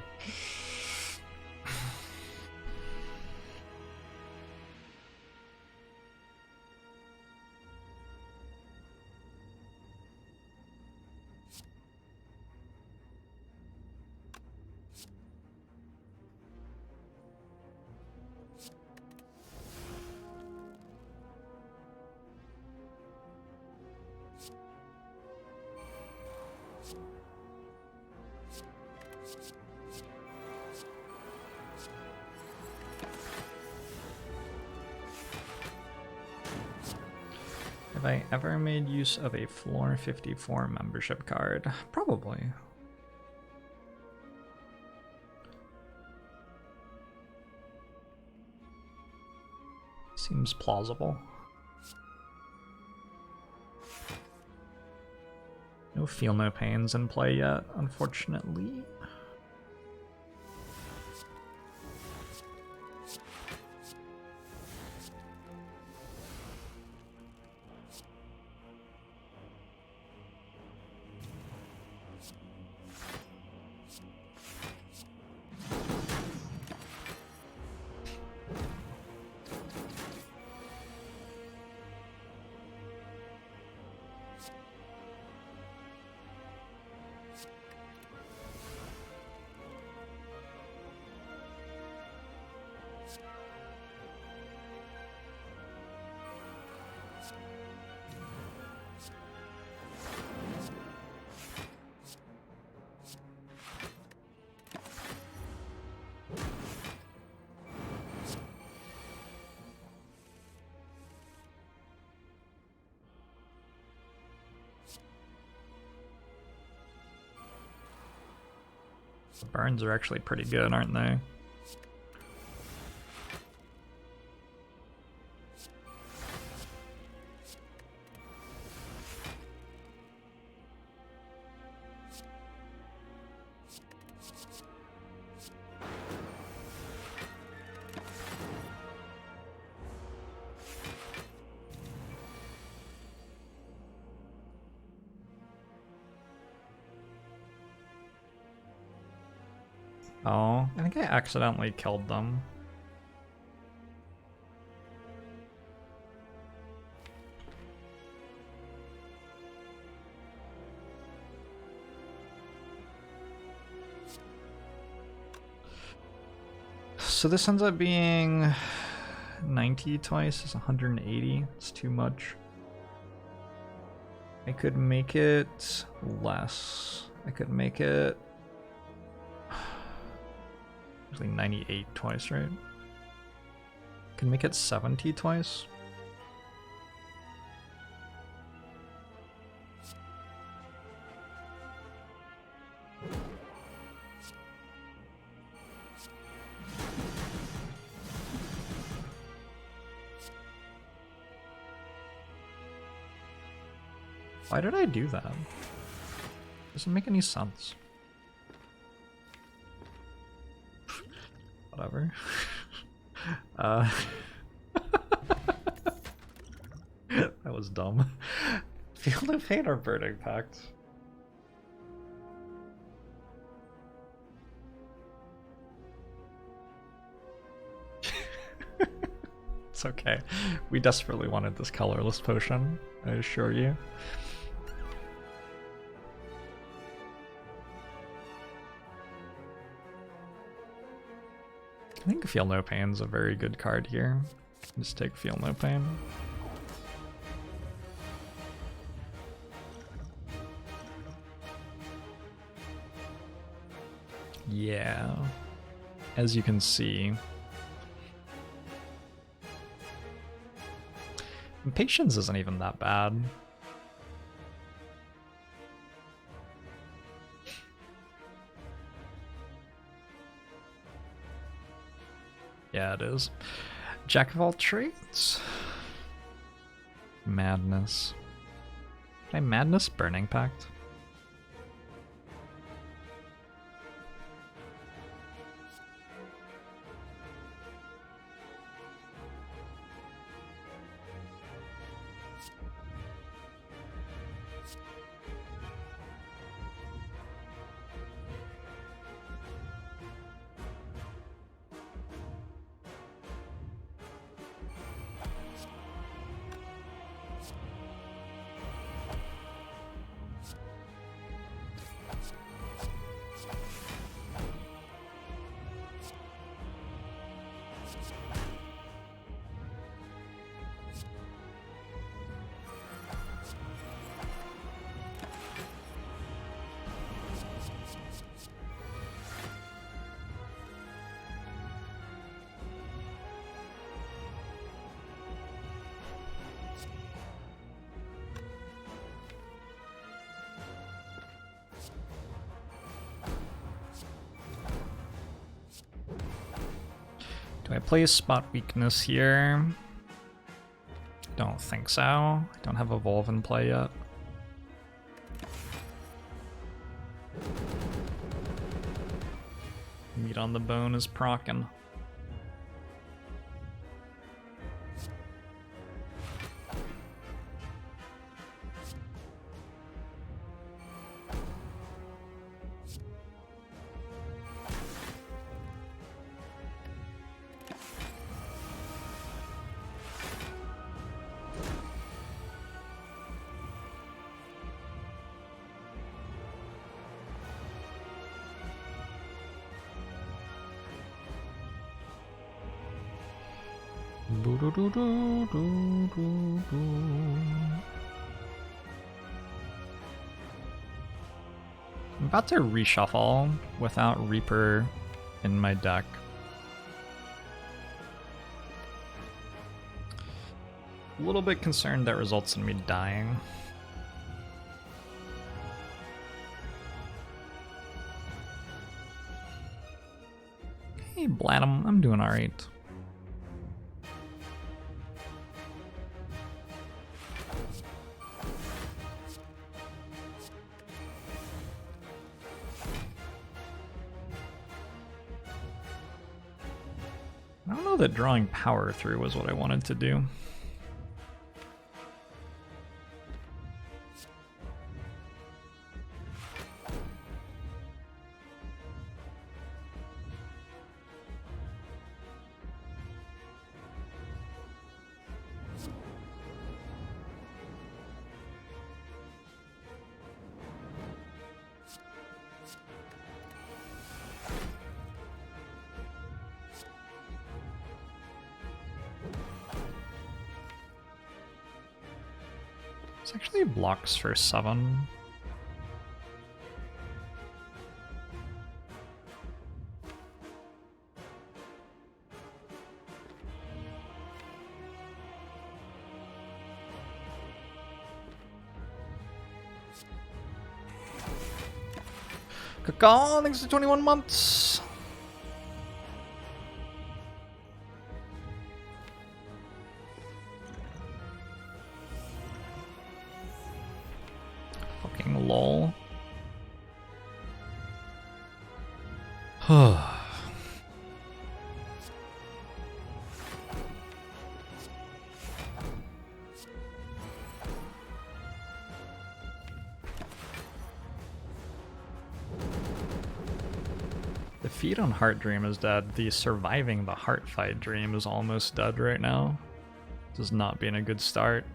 Have I ever made use of a floor 54 membership card? Probably. Seems plausible. No No Feel No Pains in play yet, unfortunately. The burns are actually pretty good, aren't they? Oh, I think I accidentally killed them. So this ends up being 90 twice, it's 180, it's too much. I could make it less. I could make it actually 98 twice, right? Can make it 70 twice. Why did I do that? Doesn't make any sense. Whatever. That was dumb. Field of Fate or Burning Pact? It's okay. We desperately wanted this colorless potion, I assure you. I think Feel No Pain's a very good card here. Just take Feel No Pain. Yeah. As you can see. Impatience isn't even that bad. Yeah, it is. Jack of all trades. Madness. Did I Madness Burning Pact? Do I play Spot Weakness here? Don't think so. I don't have Evolve in play yet. Feed on the Bone is proccing. I'm about to reshuffle without Reaper in my deck. A little bit concerned that results in me dying. Hey, Blattum, I'm doing alright. I don't know that drawing power through was what I wanted to do. It's actually blocks for 7. Caw, thanks to 21 months. Fucking lol. The feed on Heart Dream is dead. The surviving the Heart Fight Dream is almost dead right now. This is not being a good start.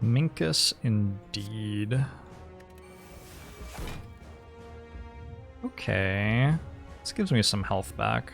Minkus indeed. Okay. This gives me some health back.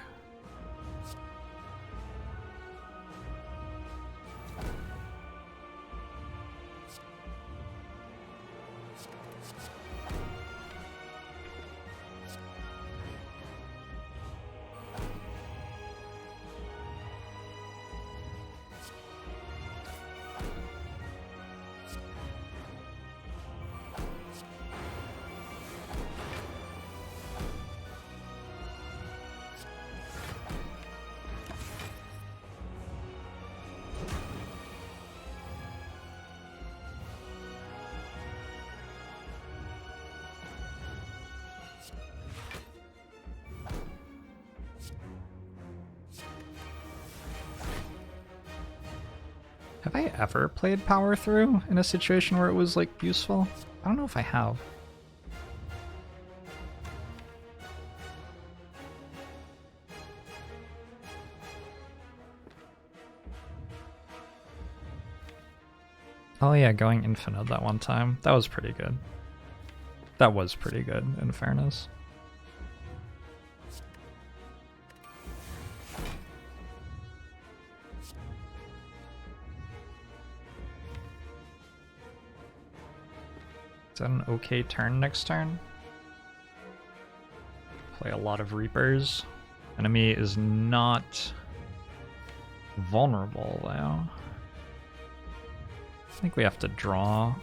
Have I ever played Power Through in a situation where it was, like, useful? I don't know if I have. Oh yeah, going infinite that one time. That was pretty good. That was pretty good, in fairness. Is that an okay turn next turn? Play a lot of Reapers. Enemy is not vulnerable though. I think we have to draw.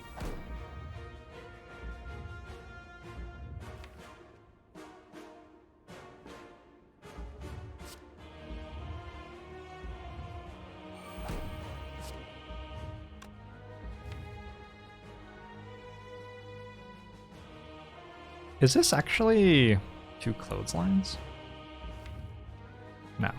Is this actually 2 clotheslines? No.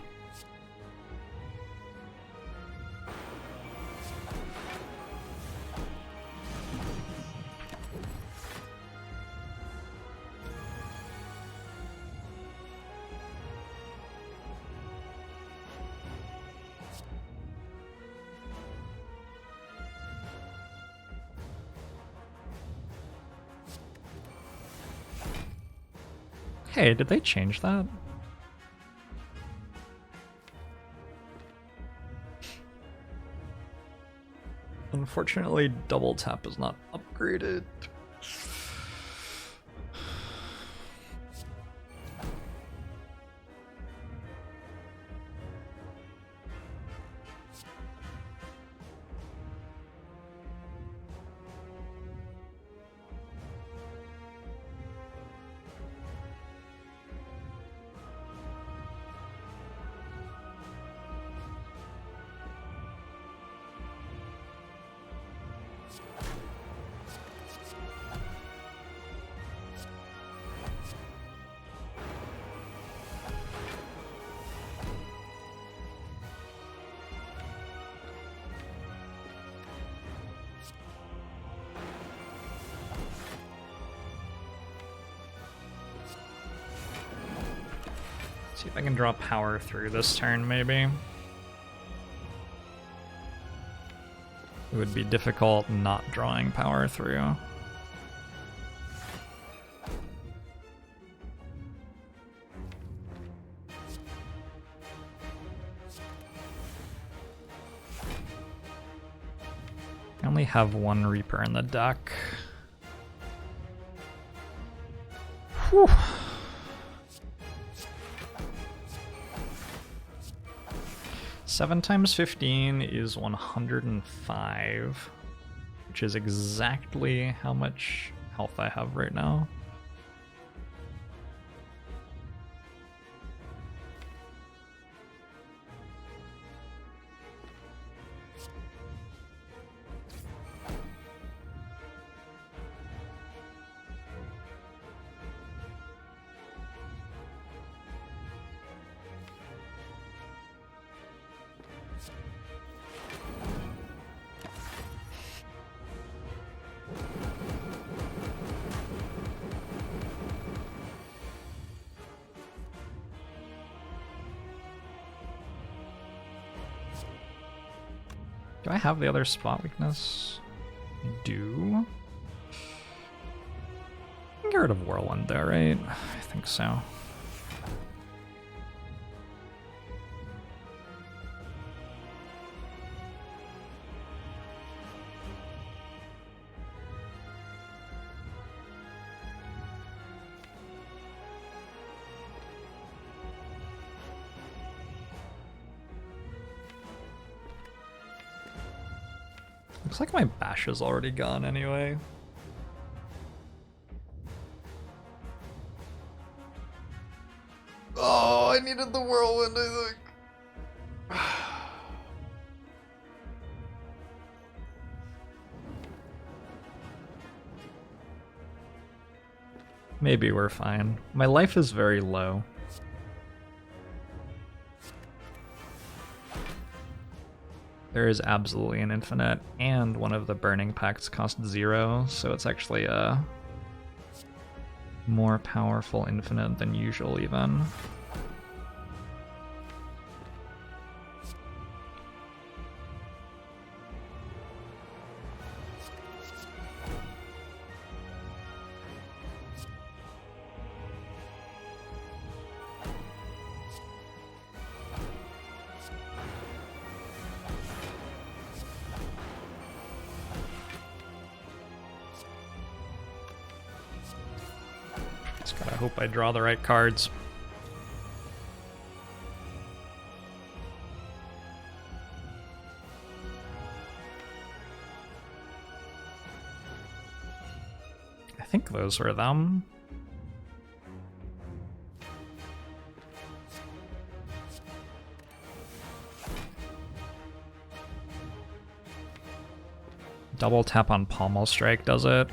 Hey, did they change that? Unfortunately, double tap is not upgraded. See if I can draw power through this turn, maybe. It would be difficult not drawing power through. I only have 1 Reaper in the deck. Whew. Seven times 15 is 105, which is exactly how much health I have right now. Do I have the other spot weakness? I do. I can get rid of Whirlwind there, right? I think so. Looks like my bash is already gone anyway. Oh, I needed the Whirlwind, I think. Maybe we're fine. My life is very low. There is absolutely an infinite, and one of the burning pacts cost 0, so it's actually a more powerful infinite than usual even. Just gotta hope I draw the right cards. I think those were them. Double tap on Pommel Strike does it.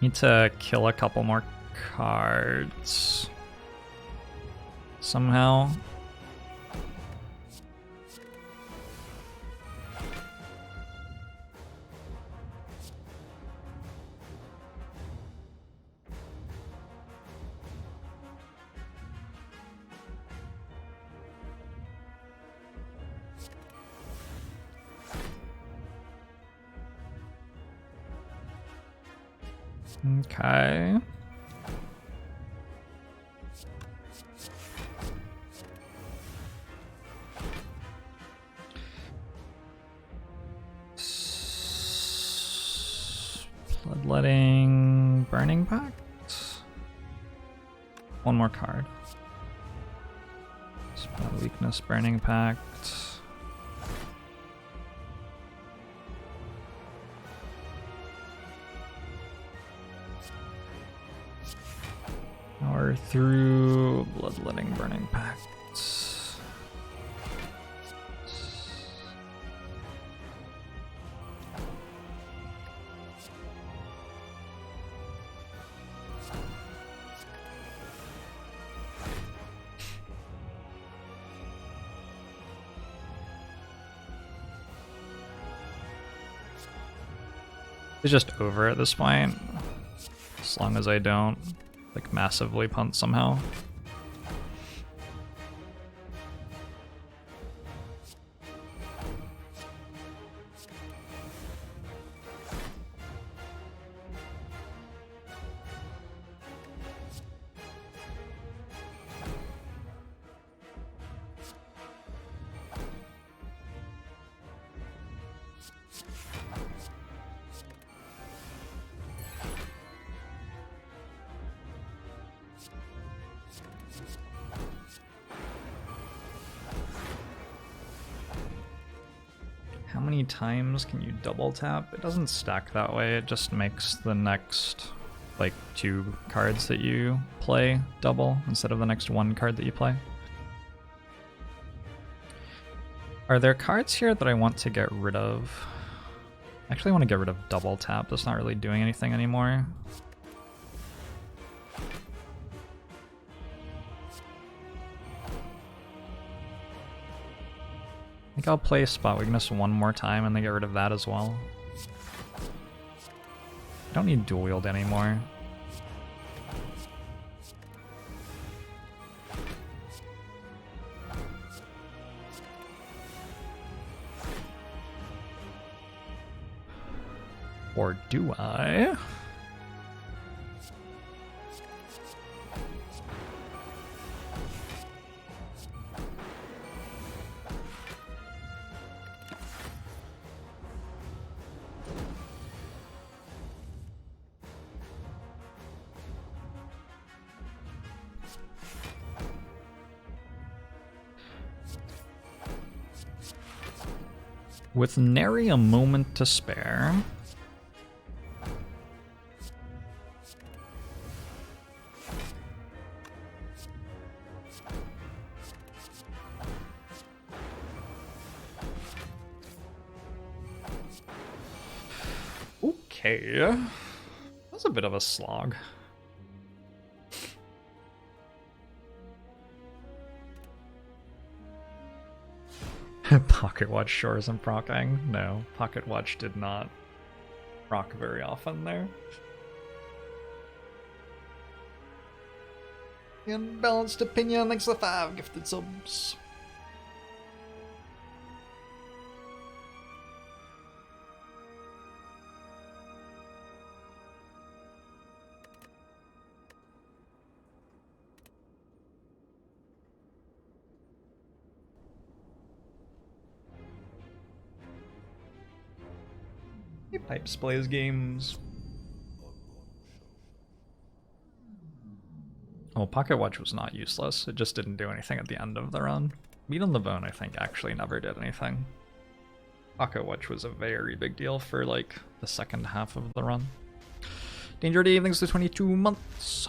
Need to kill a couple more cards. Somehow. Okay. Bloodletting, Burning Pact. One more card. Spell weakness, Burning Pact. Power through Bloodletting, Burning Pact. It's just over at this point, as long as I don't like massively punt somehow. How many times can you double tap? It doesn't stack that way, it just makes the next like 2 cards that you play double instead of the next 1 card that you play. Are there cards here that I want to get rid of? I actually want to get rid of double tap, that's not really doing anything anymore. I think I'll play Spot Weakness one more time and then get rid of that as well. I don't need Dual Wield anymore. Or do I? With nary a moment to spare. Okay. That's a bit of a slog. Pocket Watch sure isn't procking. No, Pocket Watch did not proc very often there. Unbalanced Opinion, thanks for the 5 gifted subs. He pipes plays games. Oh, Pocket Watch was not useless. It just didn't do anything at the end of the run. Meat on the Bone, I think, actually never did anything. Pocket Watch was a very big deal for, like, the second half of the run. Danger Dave, thanks to 22 months.